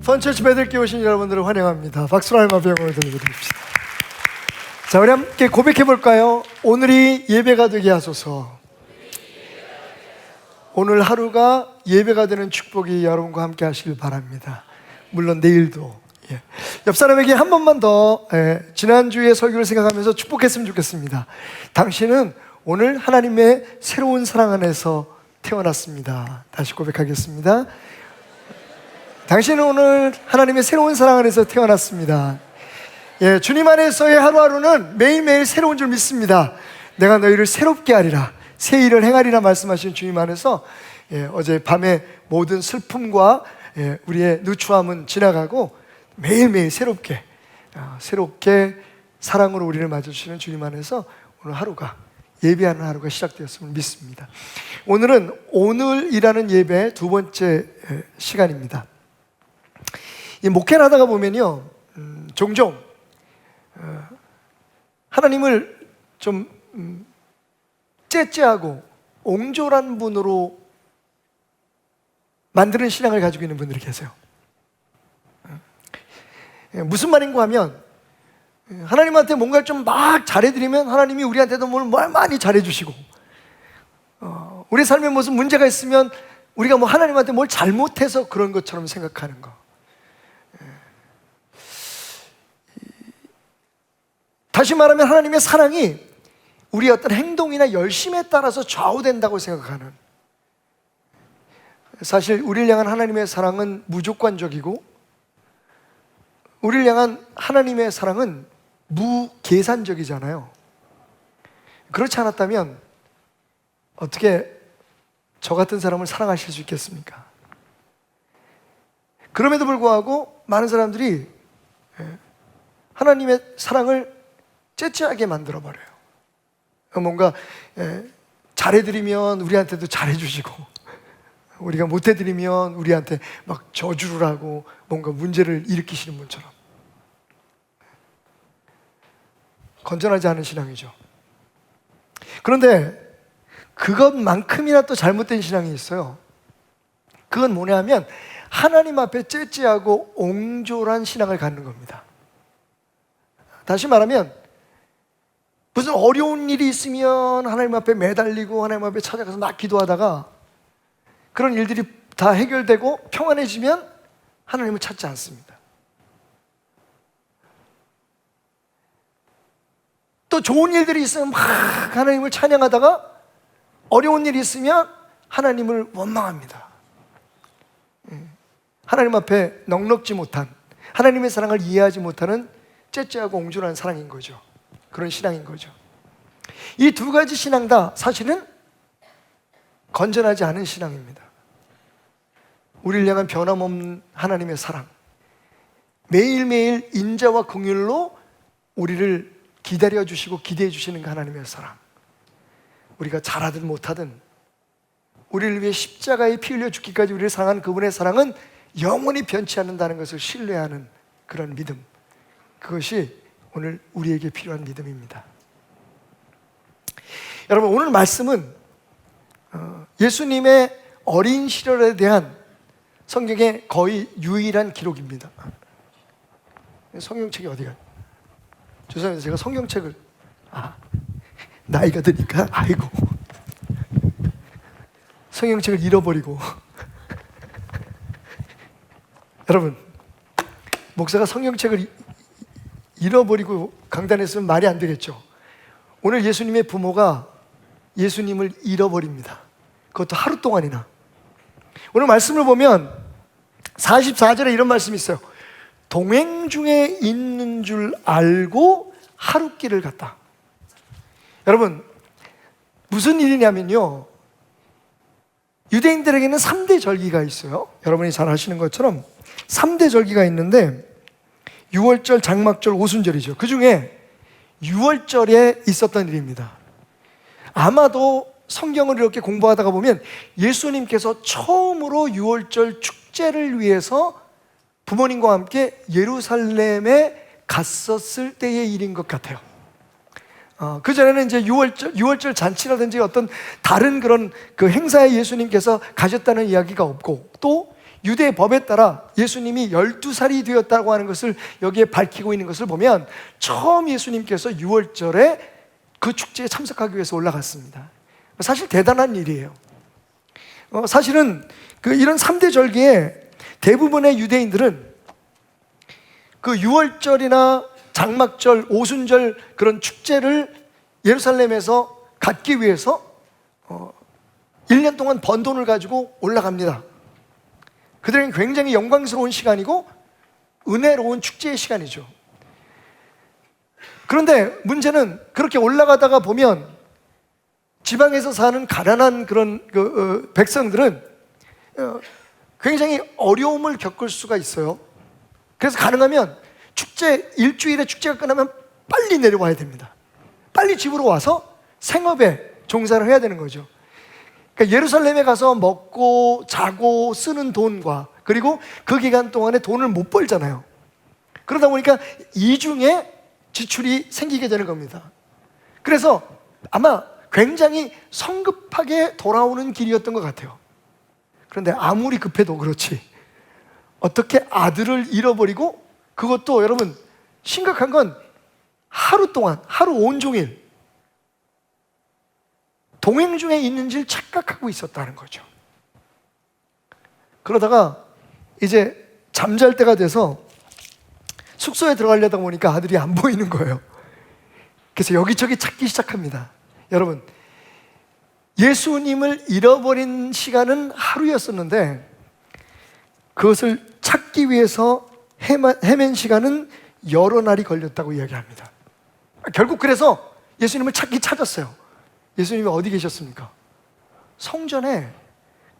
펀처치 베들께 오신 여러분들을 환영합니다. 박수로 할마비 영광을 돌려드립시다. 자, 우리 함께 고백해 볼까요? 오늘이 예배가 되게 하소서. 오늘 하루가 예배가 되는 축복이 여러분과 함께 하시길 바랍니다. 물론 내일도. 옆 사람에게 한 번만 더 지난주의 설교를 생각하면서 축복했으면 좋겠습니다. 당신은 오늘 하나님의 새로운 사랑 안에서 태어났습니다. 다시 고백하겠습니다. 당신은 오늘 하나님의 새로운 사랑 안에서 태어났습니다. 주님 안에서의 하루하루는 매일매일 새로운 줄 믿습니다. 내가 너희를 새롭게 하리라, 새 일을 행하리라 말씀하신 주님 안에서 어제 밤에 모든 슬픔과 우리의 누추함은 지나가고 매일매일 새롭게 사랑으로 우리를 맞아주시는 주님 안에서 오늘 하루가, 예배하는 하루가 시작되었음을 믿습니다. 오늘은 오늘이라는 예배의 두 번째 시간입니다. 이 목회를 하다가 보면요, 종종 하나님을 좀 째째하고 옹졸한 분으로 만드는 신앙을 가지고 있는 분들이 계세요. 무슨 말인가 하면, 하나님한테 뭔가를 좀 막 잘해드리면 하나님이 우리한테도 뭘 많이 잘해주시고, 우리 삶에 무슨 문제가 있으면 우리가 뭐 하나님한테 뭘 잘못해서 그런 것처럼 생각하는 거. 다시 말하면 하나님의 사랑이 우리의 어떤 행동이나 열심에 따라서 좌우된다고 생각하는, 사실 우리를 향한 하나님의 사랑은 무조건적이고 우리를 향한 하나님의 사랑은 무계산적이잖아요. 그렇지 않았다면 어떻게 저 같은 사람을 사랑하실 수 있겠습니까? 그럼에도 불구하고 많은 사람들이 하나님의 사랑을 째째하게 만들어버려요. 뭔가 잘해드리면 우리한테도 잘해주시고, 우리가 못해드리면 우리한테 막 저주를 하고 뭔가 문제를 일으키시는 분처럼. 건전하지 않은 신앙이죠. 그런데 그것만큼이나 또 잘못된 신앙이 있어요. 그건 뭐냐 하면 하나님 앞에 째째하고 옹졸한 신앙을 갖는 겁니다. 다시 말하면 무슨 어려운 일이 있으면 하나님 앞에 매달리고 하나님 앞에 찾아가서 막 기도하다가 그런 일들이 다 해결되고 평안해지면 하나님을 찾지 않습니다. 또 좋은 일들이 있으면 막 하나님을 찬양하다가 어려운 일이 있으면 하나님을 원망합니다. 하나님 앞에 넉넉지 못한, 하나님의 사랑을 이해하지 못하는 째째하고 옹졸한 사랑인 거죠. 그런 신앙인 거죠. 이 두 가지 신앙 다 사실은 건전하지 않은 신앙입니다. 우리를 향한 변함없는 하나님의 사랑, 매일매일 인자와 긍휼로 우리를 기다려주시고 기대해 주시는 그 하나님의 사랑, 우리가 잘하든 못하든 우리를 위해 십자가에 피 흘려 죽기까지 우리를 사랑한 그분의 사랑은 영원히 변치 않는다는 것을 신뢰하는 그런 믿음, 그것이 오늘 우리에게 필요한 믿음입니다. 여러분, 오늘 말씀은 예수님의 어린 시절에 대한 성경의 거의 유일한 기록입니다. 성경책이 어디가? 죄송합니다. 제가 성경책을 나이가 드니까 아이고 성경책을 잃어버리고 여러분, 목사가 성경책을 잃어버리고 강단에 있으면 말이 안 되겠죠. 오늘 예수님의 부모가 예수님을 잃어버립니다. 그것도 하루 동안이나. 오늘 말씀을 보면 44절에 이런 말씀이 있어요. 동행 중에 있는 줄 알고 하룻길을 갔다. 여러분, 무슨 일이냐면요, 유대인들에게는 3대 절기가 있어요. 여러분이 잘 아시는 것처럼 3대 절기가 있는데 유월절, 장막절, 오순절이죠. 그 중에 유월절에 있었던 일입니다. 아마도 성경을 이렇게 공부하다가 보면 예수님께서 처음으로 유월절 축제를 위해서 부모님과 함께 예루살렘에 갔었을 때의 일인 것 같아요. 그전에는 이제 유월절 잔치라든지 어떤 다른 그런 그 행사에 예수님께서 가셨다는 이야기가 없고, 또 유대의 법에 따라 예수님이 12살이 되었다고 하는 것을 여기에 밝히고 있는 것을 보면 처음 예수님께서 유월절에 그 축제에 참석하기 위해서 올라갔습니다. 사실 대단한 일이에요. 사실은 이런 3대 절기에 대부분의 유대인들은 그 유월절이나 장막절, 오순절 그런 축제를 예루살렘에서 갖기 위해서 1년 동안 번 돈을 가지고 올라갑니다. 그들에게는 굉장히 영광스러운 시간이고 은혜로운 축제의 시간이죠. 그런데 문제는 그렇게 올라가다가 보면 지방에서 사는 가난한 그런 백성들은 굉장히 어려움을 겪을 수가 있어요. 그래서 가능하면 일주일에 축제가 끝나면 빨리 내려와야 됩니다. 빨리 집으로 와서 생업에 종사를 해야 되는 거죠. 그러니까 예루살렘에 가서 먹고 자고 쓰는 돈과 그리고 그 기간 동안에 돈을 못 벌잖아요. 그러다 보니까 이중에 지출이 생기게 되는 겁니다. 그래서 아마 굉장히 성급하게 돌아오는 길이었던 것 같아요. 그런데 아무리 급해도 그렇지 어떻게 아들을 잃어버리고, 그것도 여러분 심각한 건 하루 동안, 하루 온종일 동행 중에 있는지를 착각하고 있었다는 거죠. 그러다가 이제 잠잘 때가 돼서 숙소에 들어가려다 보니까 아들이 안 보이는 거예요. 그래서 여기저기 찾기 시작합니다. 여러분, 예수님을 잃어버린 시간은 하루였었는데 그것을 찾기 위해서 헤맨 시간은 여러 날이 걸렸다고 이야기합니다. 결국 그래서 예수님을 찾았어요. 예수님이 어디 계셨습니까? 성전에,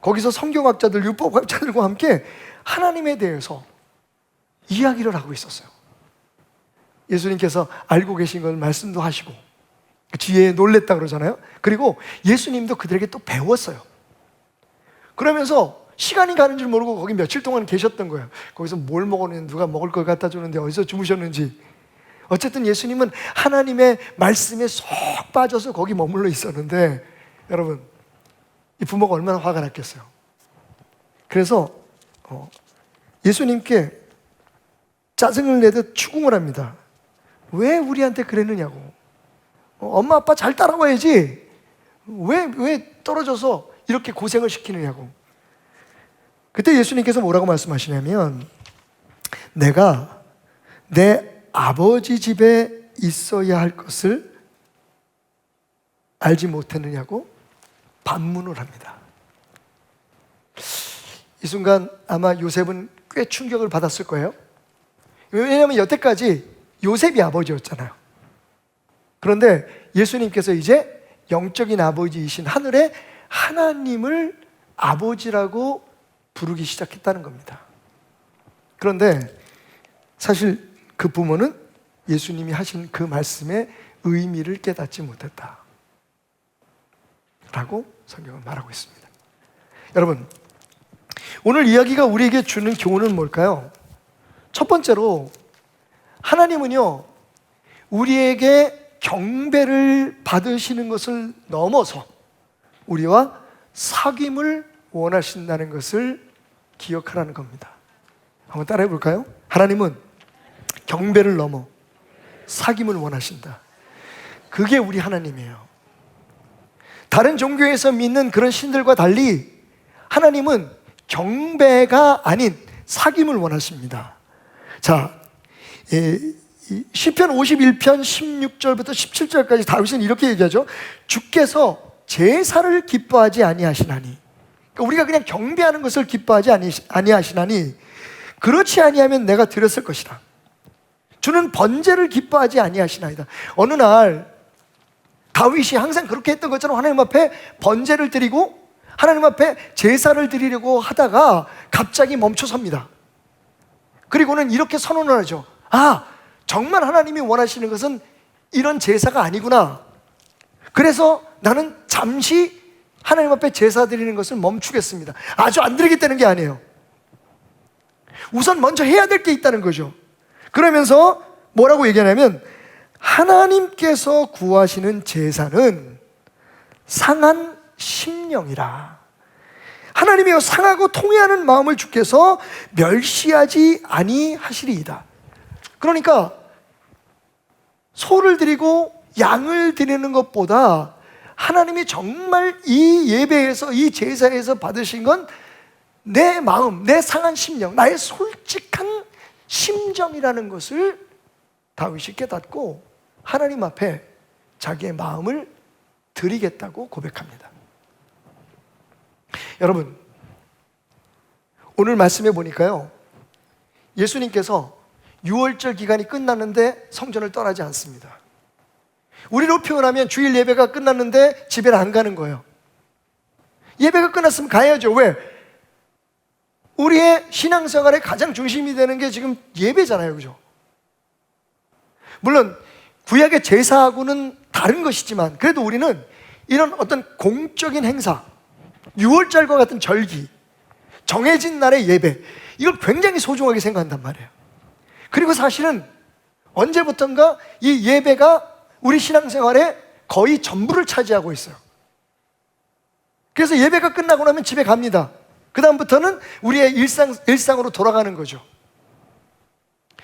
거기서 성경학자들, 율법학자들과 함께 하나님에 대해서 이야기를 하고 있었어요. 예수님께서 알고 계신 걸 말씀도 하시고 지혜에 놀랬다 그러잖아요. 그리고 예수님도 그들에게 또 배웠어요. 그러면서 시간이 가는 줄 모르고 거기 며칠 동안 계셨던 거예요. 거기서 뭘 먹었는지, 누가 먹을 걸 갖다 주는데 어디서 주무셨는지. 어쨌든 예수님은 하나님의 말씀에 쏙 빠져서 거기 머물러 있었는데, 여러분, 이 부모가 얼마나 화가 났겠어요. 그래서 예수님께 짜증을 내듯 추궁을 합니다. 왜 우리한테 그랬느냐고. 엄마 아빠 잘 따라와야지. 왜 떨어져서 이렇게 고생을 시키느냐고. 그때 예수님께서 뭐라고 말씀하시냐면, 내가 내 아버지 집에 있어야 할 것을 알지 못했느냐고 반문을 합니다. 이 순간 아마 요셉은 꽤 충격을 받았을 거예요. 왜냐하면 여태까지 요셉이 아버지였잖아요. 그런데 예수님께서 이제 영적인 아버지이신 하늘의 하나님을 아버지라고 부르기 시작했다는 겁니다. 그런데 사실 그 부모는 예수님이 하신 그 말씀의 의미를 깨닫지 못했다 라고 성경은 말하고 있습니다. 여러분, 오늘 이야기가 우리에게 주는 교훈은 뭘까요? 첫 번째로, 하나님은요, 우리에게 경배를 받으시는 것을 넘어서 우리와 사귐을 원하신다는 것을 기억하라는 겁니다. 한번 따라해 볼까요? 하나님은 경배를 넘어 사귐을 원하신다. 그게 우리 하나님이에요. 다른 종교에서 믿는 그런 신들과 달리 하나님은 경배가 아닌 사귐을 원하십니다. 자, 시편 51편 16절부터 17절까지 다윗은 이렇게 얘기하죠. 주께서 제사를 기뻐하지 아니하시나니, 그러니까 우리가 그냥 경배하는 것을 기뻐하지 아니하시나니 그렇지 아니하면 내가 드렸을 것이라. 주는 번제를 기뻐하지 아니하시나이다. 어느 날 다윗이 항상 그렇게 했던 것처럼 하나님 앞에 번제를 드리고 하나님 앞에 제사를 드리려고 하다가 갑자기 멈춰섭니다. 그리고는 이렇게 선언을 하죠. 아, 정말 하나님이 원하시는 것은 이런 제사가 아니구나. 그래서 나는 잠시 하나님 앞에 제사 드리는 것을 멈추겠습니다. 아주 안 드리겠다는 게 아니에요. 우선 먼저 해야 될 게 있다는 거죠. 그러면서 뭐라고 얘기하냐면, 하나님께서 구하시는 제사는 상한 심령이라. 하나님이여 상하고 통회하는 마음을 주께서 멸시하지 아니하시리이다. 그러니까 소를 드리고 양을 드리는 것보다 하나님이 정말 이 예배에서, 이 제사에서 받으신 건 내 마음, 내 상한 심령, 나의 솔직한 심정이라는 것을 다윗이 깨닫고 하나님 앞에 자기의 마음을 드리겠다고 고백합니다. 여러분, 오늘 말씀해 보니까요, 예수님께서 6월절 기간이 끝났는데 성전을 떠나지 않습니다. 우리로 표현하면 주일 예배가 끝났는데 집에는 안 가는 거예요. 예배가 끝났으면 가야죠. 왜? 우리의 신앙생활의 가장 중심이 되는 게 지금 예배잖아요. 그죠? 물론 구약의 제사하고는 다른 것이지만 그래도 우리는 이런 어떤 공적인 행사, 6월절과 같은 절기, 정해진 날의 예배, 이걸 굉장히 소중하게 생각한단 말이에요. 그리고 사실은 언제부턴가 이 예배가 우리 신앙생활의 거의 전부를 차지하고 있어요. 그래서 예배가 끝나고 나면 집에 갑니다. 그 다음부터는 우리의 일상으로 돌아가는 거죠.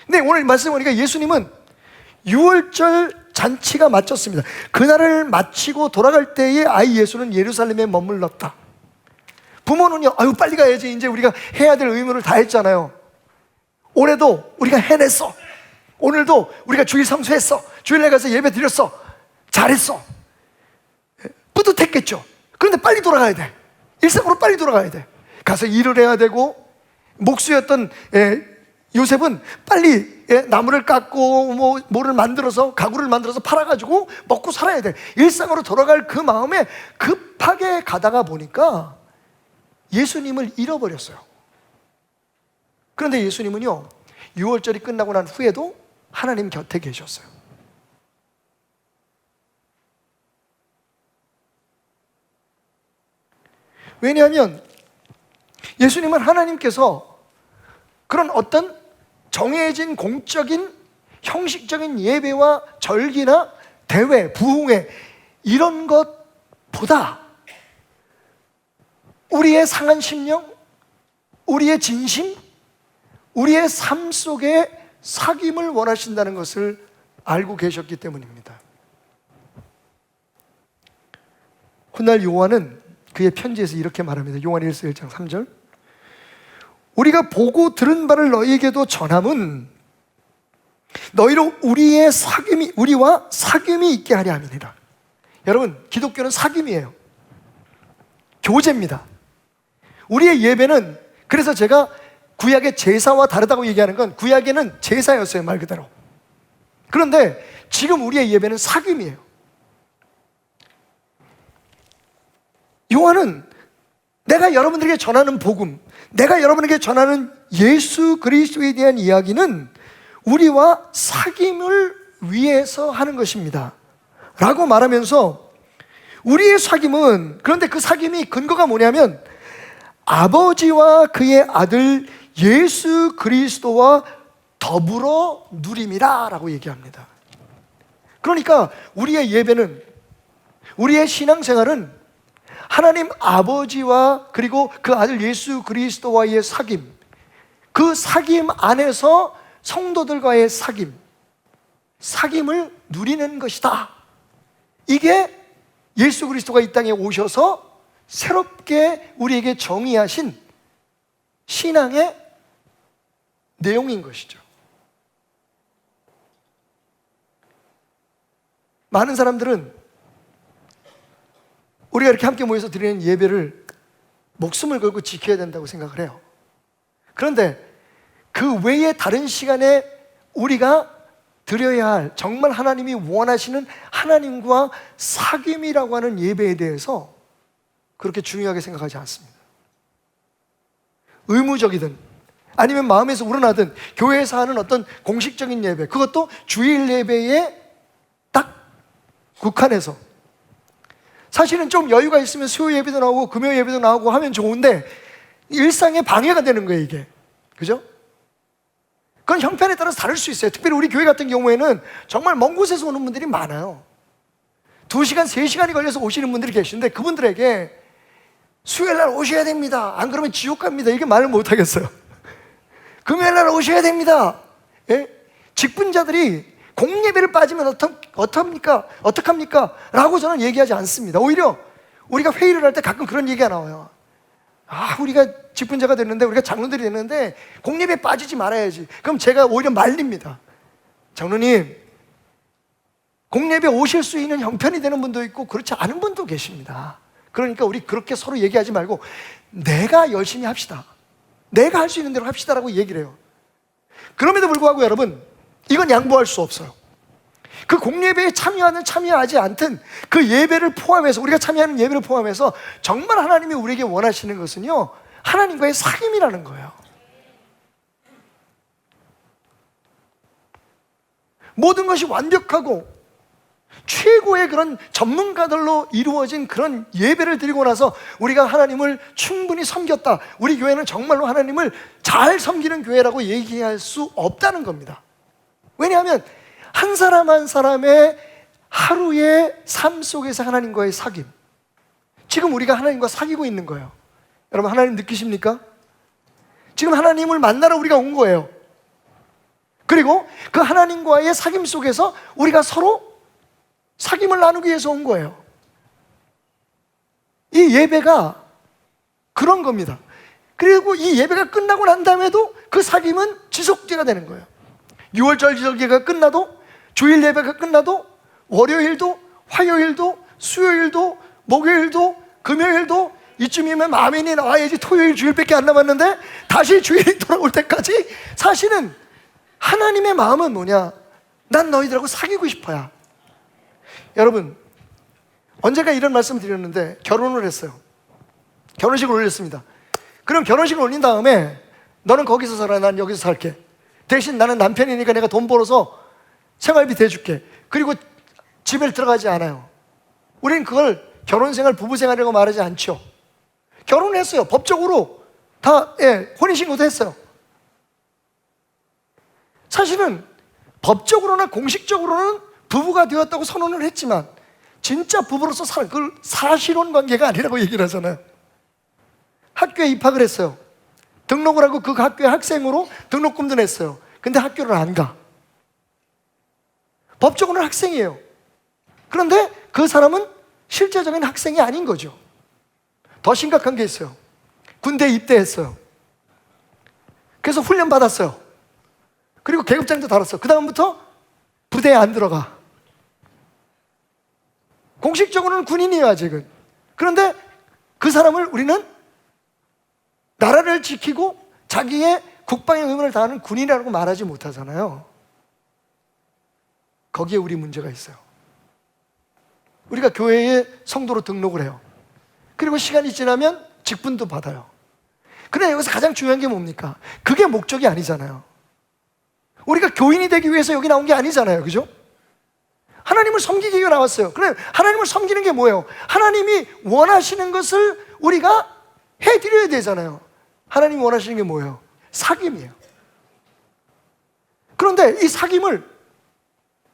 근데 오늘 말씀 보니까 예수님은 6월절 잔치가 마쳤습니다. 그날을 마치고 돌아갈 때에 아이 예수는 예루살렘에 머물렀다. 부모는요, 아유 빨리 가야지, 이제 우리가 해야 될 의무를 다 했잖아요. 올해도 우리가 해냈어. 오늘도 우리가 주일 성수했어. 주일에 가서 예배 드렸어. 잘했어. 뿌듯했겠죠. 그런데 빨리 돌아가야 돼. 일상으로 빨리 돌아가야 돼. 가서 일을 해야 되고, 목수였던 요셉은 빨리 나무를 깎고 뭐를 만들어서, 가구를 만들어서 팔아가지고 먹고 살아야 돼. 일상으로 돌아갈 그 마음에 급하게 가다가 보니까 예수님을 잃어버렸어요. 그런데 예수님은요, 6월절이 끝나고 난 후에도 하나님 곁에 계셨어요. 왜냐하면 예수님은 하나님께서 그런 어떤 정해진 공적인 형식적인 예배와 절기나 대회, 부흥회 이런 것보다 우리의 상한 심령, 우리의 진심, 우리의 삶 속에 사귐을 원하신다는 것을 알고 계셨기 때문입니다. 훗날 요한은 그의 편지에서 이렇게 말합니다. 요한 1서 1장 3절, 우리가 보고 들은 바를 너희에게도 전함은 너희로 우리와 사귐이 있게 하려 함이니라. 여러분, 기독교는 사귐이에요. 교제입니다. 우리의 예배는, 그래서 제가 구약의 제사와 다르다고 얘기하는 건, 구약에는 제사였어요, 말 그대로. 그런데 지금 우리의 예배는 사귐이에요. 요한은 내가 여러분들에게 전하는 복음, 내가 여러분에게 전하는 예수 그리스도에 대한 이야기는 우리와 사귐을 위해서 하는 것입니다 라고 말하면서, 우리의 사귐은, 그런데 그 사귐이 근거가 뭐냐면 아버지와 그의 아들 예수 그리스도와 더불어 누림이라 라고 얘기합니다. 그러니까 우리의 예배는, 우리의 신앙생활은 하나님 아버지와 그리고 그 아들 예수 그리스도와의 사귐, 그 사귐 안에서 성도들과의 사귐을 누리는 것이다. 이게 예수 그리스도가 이 땅에 오셔서 새롭게 우리에게 정의하신 신앙의 내용인 것이죠. 많은 사람들은 우리가 이렇게 함께 모여서 드리는 예배를 목숨을 걸고 지켜야 된다고 생각을 해요. 그런데 그 외에 다른 시간에 우리가 드려야 할, 정말 하나님이 원하시는 하나님과 사귐이라고 하는 예배에 대해서 그렇게 중요하게 생각하지 않습니다. 의무적이든 아니면 마음에서 우러나든 교회에서 하는 어떤 공식적인 예배, 그것도 주일 예배에 딱 국한해서, 사실은 좀 여유가 있으면 수요 예배도 나오고 금요 예배도 나오고 하면 좋은데 일상에 방해가 되는 거예요, 이게. 그죠? 그건 형편에 따라서 다를 수 있어요. 특별히 우리 교회 같은 경우에는 정말 먼 곳에서 오는 분들이 많아요. 2시간, 3시간이 걸려서 오시는 분들이 계시는데 그분들에게 수요일 날 오셔야 됩니다. 안 그러면 지옥 갑니다. 이게 말을 못 하겠어요. 금요일 날 오셔야 됩니다. 예? 직분자들이 공예배를 빠지면 어떡합니까? 라고 저는 얘기하지 않습니다. 오히려 우리가 회의를 할 때 가끔 그런 얘기가 나와요. 우리가 직분자가 됐는데, 우리가 장로들이 됐는데 공예배에 빠지지 말아야지. 그럼 제가 오히려 말립니다. 장로님, 공예배 오실 수 있는 형편이 되는 분도 있고 그렇지 않은 분도 계십니다. 그러니까 우리 그렇게 서로 얘기하지 말고 내가 열심히 합시다. 내가 할 수 있는 대로 합시다라고 얘기를 해요. 그럼에도 불구하고 여러분, 이건 양보할 수 없어요. 그 공예배에 참여하지 않든 그 예배를 포함해서, 우리가 참여하는 예배를 포함해서 정말 하나님이 우리에게 원하시는 것은요, 하나님과의 사귐이라는 거예요. 모든 것이 완벽하고 최고의 그런 전문가들로 이루어진 그런 예배를 드리고 나서 우리가 하나님을 충분히 섬겼다, 우리 교회는 정말로 하나님을 잘 섬기는 교회라고 얘기할 수 없다는 겁니다. 왜냐하면 한 사람 한 사람의 하루의 삶 속에서 하나님과의 사귐, 지금 우리가 하나님과 사귀고 있는 거예요. 여러분, 하나님 느끼십니까? 지금 하나님을 만나러 우리가 온 거예요. 그리고 그 하나님과의 사귐 속에서 우리가 서로 사귐을 나누기 위해서 온 거예요. 이 예배가 그런 겁니다. 그리고 이 예배가 끝나고 난 다음에도 그 사귐은 지속제가 되는 거예요. 6월절 기도회가 끝나도, 주일 예배가 끝나도, 월요일도, 화요일도, 수요일도, 목요일도, 금요일도, 이쯤이면 아멘이 나와야지 토요일 주일밖에 안 남았는데 다시 주일이 돌아올 때까지 사실은 하나님의 마음은 뭐냐? 난 너희들하고 사귀고 싶어야. 여러분, 언젠가 이런 말씀을 드렸는데 결혼을 했어요. 결혼식을 올렸습니다. 그럼 결혼식을 올린 다음에 너는 거기서 살아, 난 여기서 살게. 대신 나는 남편이니까 내가 돈 벌어서 생활비 대줄게. 그리고 집에 들어가지 않아요. 우리는 그걸 결혼생활, 부부생활이라고 말하지 않죠. 결혼했어요. 법적으로 다 혼인신고도 했어요. 사실은 법적으로나 공식적으로는 부부가 되었다고 선언을 했지만 진짜 부부로서 그걸 사실혼 관계가 아니라고 얘기를 하잖아요. 학교에 입학을 했어요. 등록을 하고 그 학교의 학생으로 등록금도 냈어요. 근데 학교를 안 가. 법적으로는 학생이에요. 그런데 그 사람은 실제적인 학생이 아닌 거죠. 더 심각한 게 있어요. 군대에 입대했어요. 그래서 훈련 받았어요. 그리고 계급장도 달았어요. 그 다음부터 부대에 안 들어가. 공식적으로는 군인이에요, 아직은. 그런데 그 사람을 우리는 나라를 지키고 자기의 국방의 의무를 다하는 군인이라고 말하지 못하잖아요. 거기에 우리 문제가 있어요. 우리가 교회에 성도로 등록을 해요. 그리고 시간이 지나면 직분도 받아요. 그런데 여기서 가장 중요한 게 뭡니까? 그게 목적이 아니잖아요. 우리가 교인이 되기 위해서 여기 나온 게 아니잖아요. 그죠? 하나님을 섬기기 위해 나왔어요. 그래, 하나님을 섬기는 게 뭐예요? 하나님이 원하시는 것을 우리가 해드려야 되잖아요. 하나님이 원하시는 게 뭐예요? 사귐이에요. 그런데 이 사귐을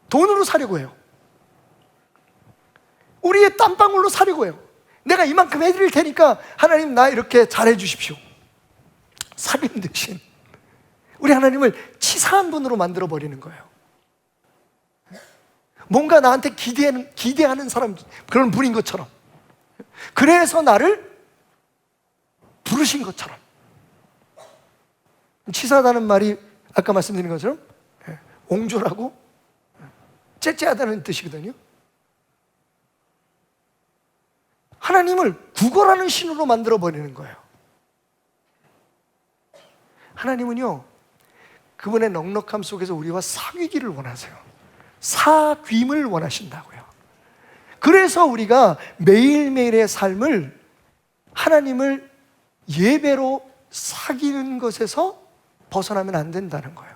돈으로 사려고 해요. 우리의 땀방울로 사려고 해요. 내가 이만큼 해드릴 테니까 하나님 나 이렇게 잘해 주십시오. 사귐 대신 우리 하나님을 치사한 분으로 만들어 버리는 거예요. 뭔가 나한테 기대하는 사람, 그런 분인 것처럼, 그래서 나를 부르신 것처럼. 치사하다는 말이 아까 말씀드린 것처럼 옹졸하고 째째하다는 뜻이거든요. 하나님을 구걸하는 신으로 만들어 버리는 거예요. 하나님은요, 그분의 넉넉함 속에서 우리와 사귀기를 원하세요. 사귐을 원하신다고요. 그래서 우리가 매일매일의 삶을 하나님을 예배로 사귀는 것에서 벗어나면 안 된다는 거예요.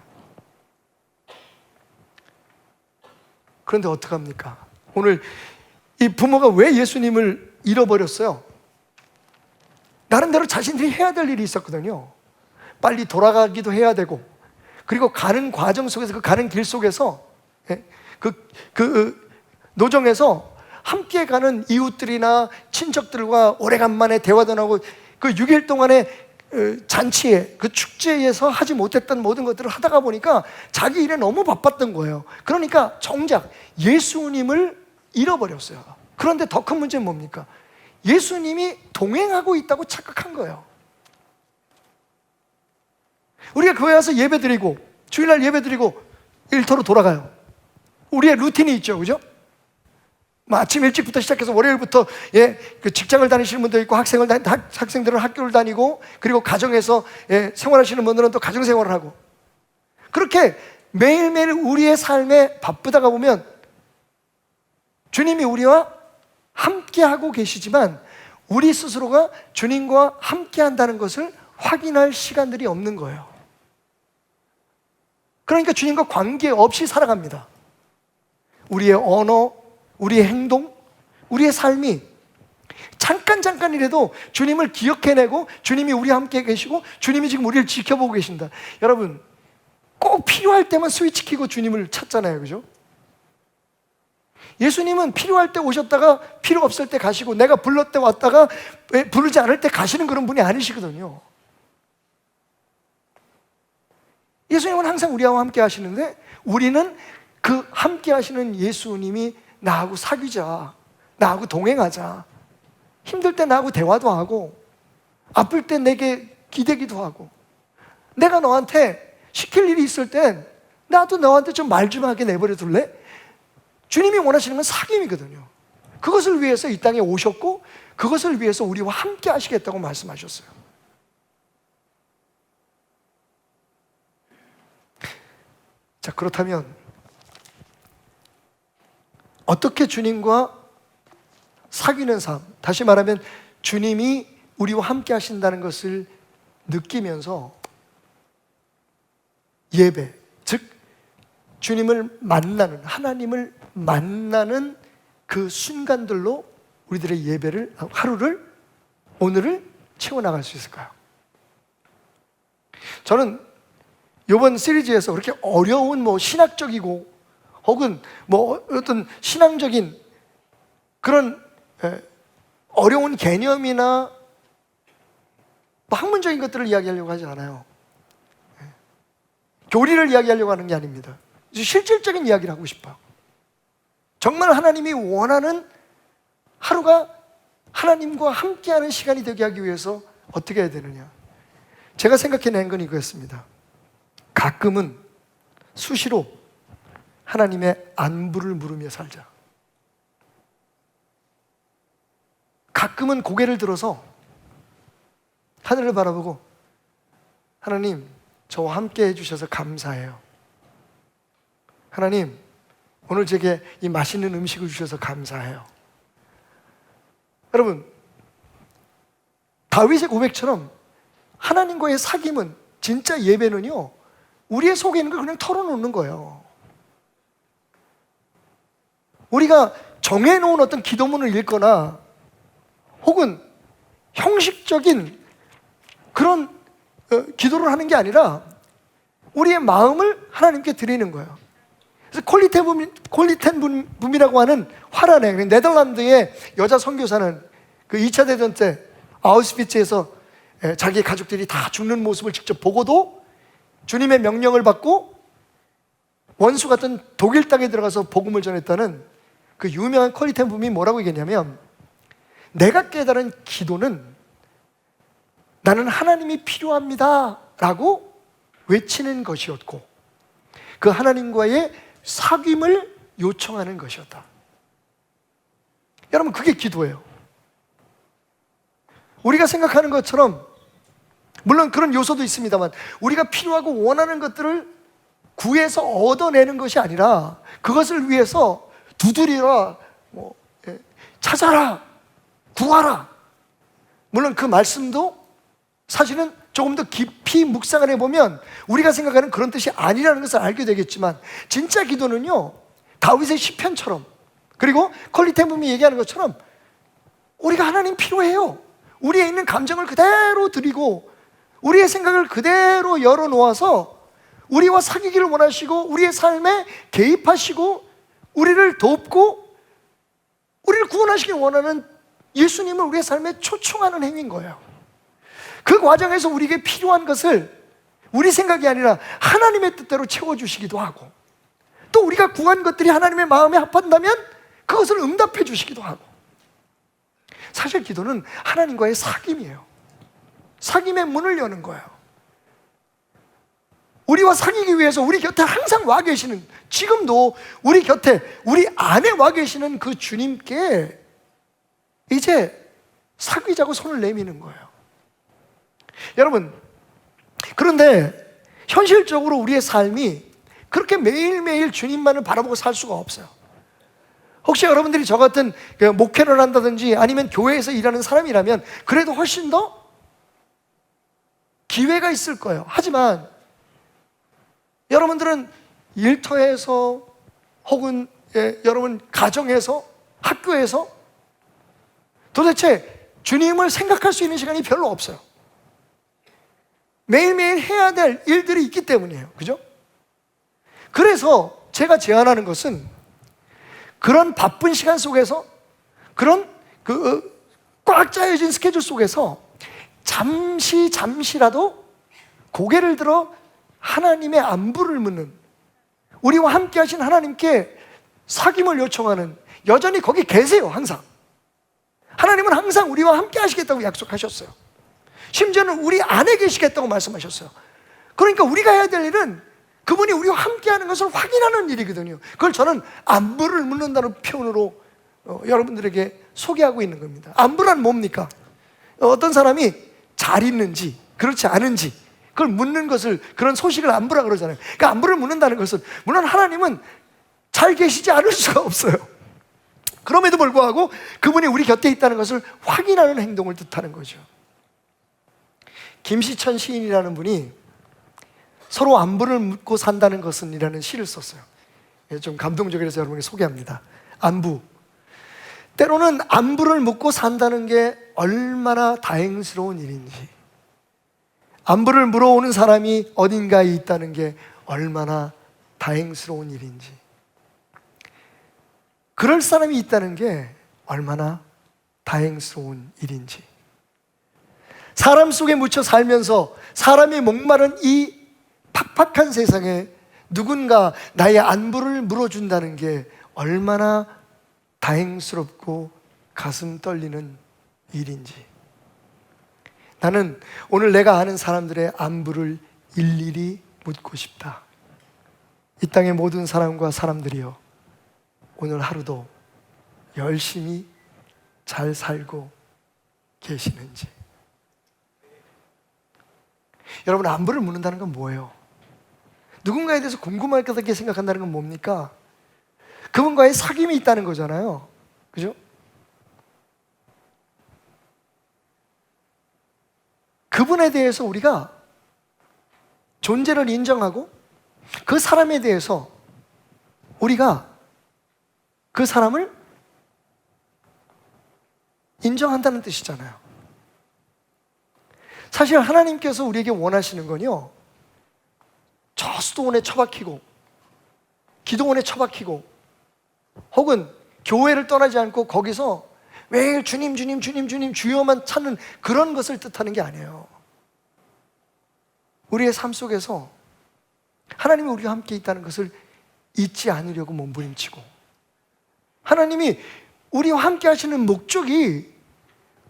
그런데 어떡합니까? 오늘 이 부모가 왜 예수님을 잃어버렸어요? 나름대로 자신들이 해야 될 일이 있었거든요. 빨리 돌아가기도 해야 되고, 그리고 가는 과정 속에서, 그 가는 길 속에서, 그 노정에서 함께 가는 이웃들이나 친척들과 오래간만에 대화도 나고 그 6일 동안의 잔치에, 그 축제에서 하지 못했던 모든 것들을 하다가 보니까 자기 일에 너무 바빴던 거예요. 그러니까 정작 예수님을 잃어버렸어요. 그런데 더 큰 문제는 뭡니까? 예수님이 동행하고 있다고 착각한 거예요. 우리가 교회 와서 예배 드리고 주일날 예배 드리고 일터로 돌아가요. 우리의 루틴이 있죠, 그죠? 아침 일찍부터 시작해서 월요일부터 그 직장을 다니시는 분도 있고 학생들은 학교를 다니고 그리고 가정에서 생활하시는 분들은 또 가정 생활을 하고 그렇게 매일매일 우리의 삶에 바쁘다가 보면 주님이 우리와 함께하고 계시지만 우리 스스로가 주님과 함께한다는 것을 확인할 시간들이 없는 거예요. 그러니까 주님과 관계없이 살아갑니다. 우리의 언어, 우리의 행동, 우리의 삶이 잠깐이라도 주님을 기억해내고 주님이 우리와 함께 계시고 주님이 지금 우리를 지켜보고 계신다. 여러분, 꼭 필요할 때만 스위치 켜고 주님을 찾잖아요, 그죠? 예수님은 필요할 때 오셨다가 필요 없을 때 가시고 내가 불렀을 때 왔다가 부르지 않을 때 가시는 그런 분이 아니시거든요. 예수님은 항상 우리와 함께 하시는데 우리는 그 함께 하시는 예수님이 나하고 사귀자, 나하고 동행하자, 힘들 때 나하고 대화도 하고 아플 때 내게 기대기도 하고 내가 너한테 시킬 일이 있을 땐 나도 너한테 좀 말 좀 하게 내버려 둘래? 주님이 원하시는 건 사귐이거든요. 그것을 위해서 이 땅에 오셨고 그것을 위해서 우리와 함께 하시겠다고 말씀하셨어요. 자, 그렇다면 어떻게 주님과 사귀는 삶, 다시 말하면 주님이 우리와 함께 하신다는 것을 느끼면서 예배, 즉 주님을 만나는, 하나님을 만나는 그 순간들로 우리들의 예배를, 하루를, 오늘을 채워나갈 수 있을까요? 저는 이번 시리즈에서 그렇게 어려운 신학적이고 혹은 어떤 신앙적인 그런 어려운 개념이나 학문적인 것들을 이야기하려고 하지 않아요. 교리를 이야기하려고 하는 게 아닙니다. 실질적인 이야기를 하고 싶어요. 정말 하나님이 원하는 하루가 하나님과 함께하는 시간이 되게 하기 위해서 어떻게 해야 되느냐. 제가 생각해낸 건 이거였습니다. 가끔은 수시로 하나님의 안부를 물으며 살자. 가끔은 고개를 들어서 하늘을 바라보고 하나님, 저와 함께 해주셔서 감사해요. 하나님, 오늘 제게 이 맛있는 음식을 주셔서 감사해요. 여러분, 다윗의 고백처럼 하나님과의 사귐은, 진짜 예배는요, 우리의 속에 있는 걸 그냥 털어놓는 거예요. 우리가 정해놓은 어떤 기도문을 읽거나 혹은 형식적인 그런 기도를 하는 게 아니라 우리의 마음을 하나님께 드리는 거예요. 그래서 콜리텐붐이라고 하는 화란에, 네덜란드의 여자 선교사는 그 2차 대전 때 아우슈비츠에서 자기 가족들이 다 죽는 모습을 직접 보고도 주님의 명령을 받고 원수 같은 독일 땅에 들어가서 복음을 전했다는 그 유명한 콜리텐붐이 뭐라고 얘기했냐면, 내가 깨달은 기도는 나는 하나님이 필요합니다 라고 외치는 것이었고 그 하나님과의 사귐을 요청하는 것이었다. 여러분, 그게 기도예요. 우리가 생각하는 것처럼 물론 그런 요소도 있습니다만 우리가 필요하고 원하는 것들을 구해서 얻어내는 것이 아니라 그것을 위해서 두드리라, 찾아라, 구하라. 물론 그 말씀도 사실은 조금 더 깊이 묵상을 해보면 우리가 생각하는 그런 뜻이 아니라는 것을 알게 되겠지만, 진짜 기도는요, 다윗의 시편처럼, 그리고 콜리텐붐이 얘기하는 것처럼 우리가 하나님 필요해요. 우리에 있는 감정을 그대로 드리고 우리의 생각을 그대로 열어놓아서 우리와 사귀기를 원하시고 우리의 삶에 개입하시고 우리를 돕고 우리를 구원하시길 원하는 예수님을 우리의 삶에 초청하는 행위인 거예요. 그 과정에서 우리에게 필요한 것을 우리 생각이 아니라 하나님의 뜻대로 채워주시기도 하고, 또 우리가 구한 것들이 하나님의 마음에 합한다면 그것을 응답해 주시기도 하고. 사실 기도는 하나님과의 사귐이에요. 사귐의 문을 여는 거예요. 우리와 사귀기 위해서 우리 곁에 항상 와 계시는, 지금도 우리 곁에, 우리 안에 와 계시는 그 주님께 이제 사귀자고 손을 내미는 거예요. 여러분, 그런데 현실적으로 우리의 삶이 그렇게 매일매일 주님만을 바라보고 살 수가 없어요. 혹시 여러분들이 저 같은 목회를 한다든지 아니면 교회에서 일하는 사람이라면 그래도 훨씬 더 기회가 있을 거예요. 하지만 여러분들은 일터에서 혹은 여러분 가정에서, 학교에서 도대체 주님을 생각할 수 있는 시간이 별로 없어요. 매일매일 해야 될 일들이 있기 때문이에요. 그죠? 그래서 제가 제안하는 것은 그런 바쁜 시간 속에서, 그런 꽉 짜여진 스케줄 속에서 잠시라도 고개를 들어 하나님의 안부를 묻는, 우리와 함께 하신 하나님께 사귐을 요청하는, 여전히 거기 계세요. 항상 하나님은 항상 우리와 함께 하시겠다고 약속하셨어요. 심지어는 우리 안에 계시겠다고 말씀하셨어요. 그러니까 우리가 해야 될 일은 그분이 우리와 함께 하는 것을 확인하는 일이거든요. 그걸 저는 안부를 묻는다는 표현으로 여러분들에게 소개하고 있는 겁니다. 안부란 뭡니까? 어떤 사람이 잘 있는지 그렇지 않은지 그걸 묻는 것을, 그런 소식을 안부라 그러잖아요. 그러니까 안부를 묻는다는 것은, 물론 하나님은 잘 계시지 않을 수가 없어요. 그럼에도 불구하고 그분이 우리 곁에 있다는 것을 확인하는 행동을 뜻하는 거죠. 김시천 시인이라는 분이 서로 안부를 묻고 산다는 것은 이라는 시를 썼어요. 좀 감동적이라서 여러분에게 소개합니다. 안부. 때로는 안부를 묻고 산다는 게 얼마나 다행스러운 일인지, 안부를 물어오는 사람이 어딘가에 있다는 게 얼마나 다행스러운 일인지, 그럴 사람이 있다는 게 얼마나 다행스러운 일인지. 사람 속에 묻혀 살면서 사람이 목마른 이 팍팍한 세상에 누군가 나의 안부를 물어준다는 게 얼마나 다행스럽고 가슴 떨리는 일인지. 나는 오늘 내가 아는 사람들의 안부를 일일이 묻고 싶다. 이 땅의 모든 사람과 사람들이여, 오늘 하루도 열심히 잘 살고 계시는지. 여러분, 안부를 묻는다는 건 뭐예요? 누군가에 대해서 궁금할 거다게 생각한다는 건 뭡니까? 그분과의 사귐이 있다는 거잖아요. 그죠? 그분에 대해서 우리가 존재를 인정하고 그 사람에 대해서 우리가 그 사람을 인정한다는 뜻이잖아요. 사실 하나님께서 우리에게 원하시는 건요, 저 수도원에 처박히고 기도원에 처박히고 혹은 교회를 떠나지 않고 거기서 매일 주님 주님 주님 주님 주여만 찾는 그런 것을 뜻하는 게 아니에요. 우리의 삶 속에서 하나님이 우리와 함께 있다는 것을 잊지 않으려고 몸부림치고, 하나님이 우리와 함께 하시는 목적이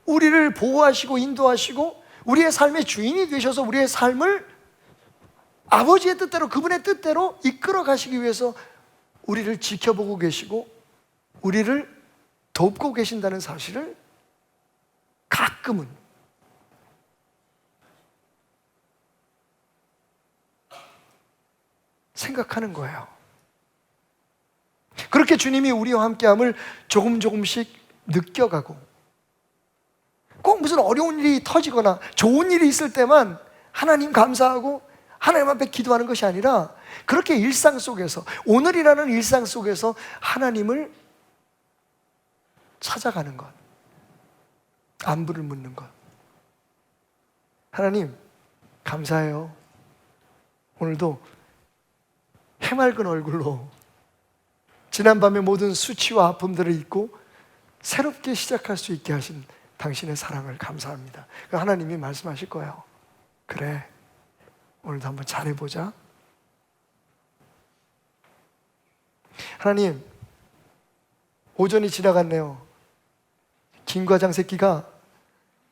우리를 보호하시고 인도하시고 우리의 삶의 주인이 되셔서 우리의 삶을 아버지의 뜻대로, 그분의 뜻대로 이끌어 가시기 위해서 우리를 지켜보고 계시고 우리를 돕고 계신다는 사실을 가끔은 생각하는 거예요. 그렇게 주님이 우리와 함께함을 조금씩 느껴가고, 꼭 무슨 어려운 일이 터지거나 좋은 일이 있을 때만 하나님 감사하고 하나님 앞에 기도하는 것이 아니라, 그렇게 일상 속에서, 오늘이라는 일상 속에서 하나님을 찾아가는 것, 안부를 묻는 것. 하나님 감사해요. 오늘도 해맑은 얼굴로 지난밤의 모든 수치와 아픔들을 잊고 새롭게 시작할 수 있게 하신 당신의 사랑을 감사합니다. 하나님이 말씀하실 거예요. 그래, 오늘도 한번 잘해보자. 하나님, 오전이 지나갔네요. 김 과장 새끼가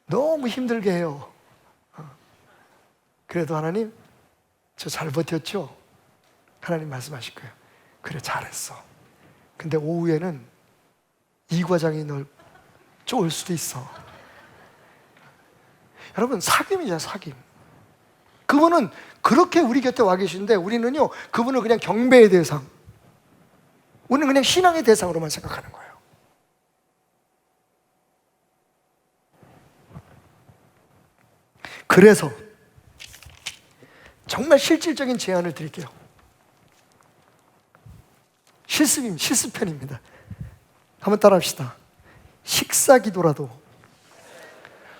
너무 힘들게 해요. 그래도 하나님, 저 잘 버텼죠? 하나님 말씀하실 거예요. 그래, 잘했어. 근데 오후에는 이 과장이 널 쫓을 수도 있어. 여러분, 사귐이잖아, 사귐. 그분은 그렇게 우리 곁에 와 계신데 우리는요, 그분을 그냥 경배의 대상, 우리는 그냥 신앙의 대상으로만 생각하는 거예요. 그래서 정말 실질적인 제안을 드릴게요. 실습편입니다. 한번 따라합시다. 식사 기도라도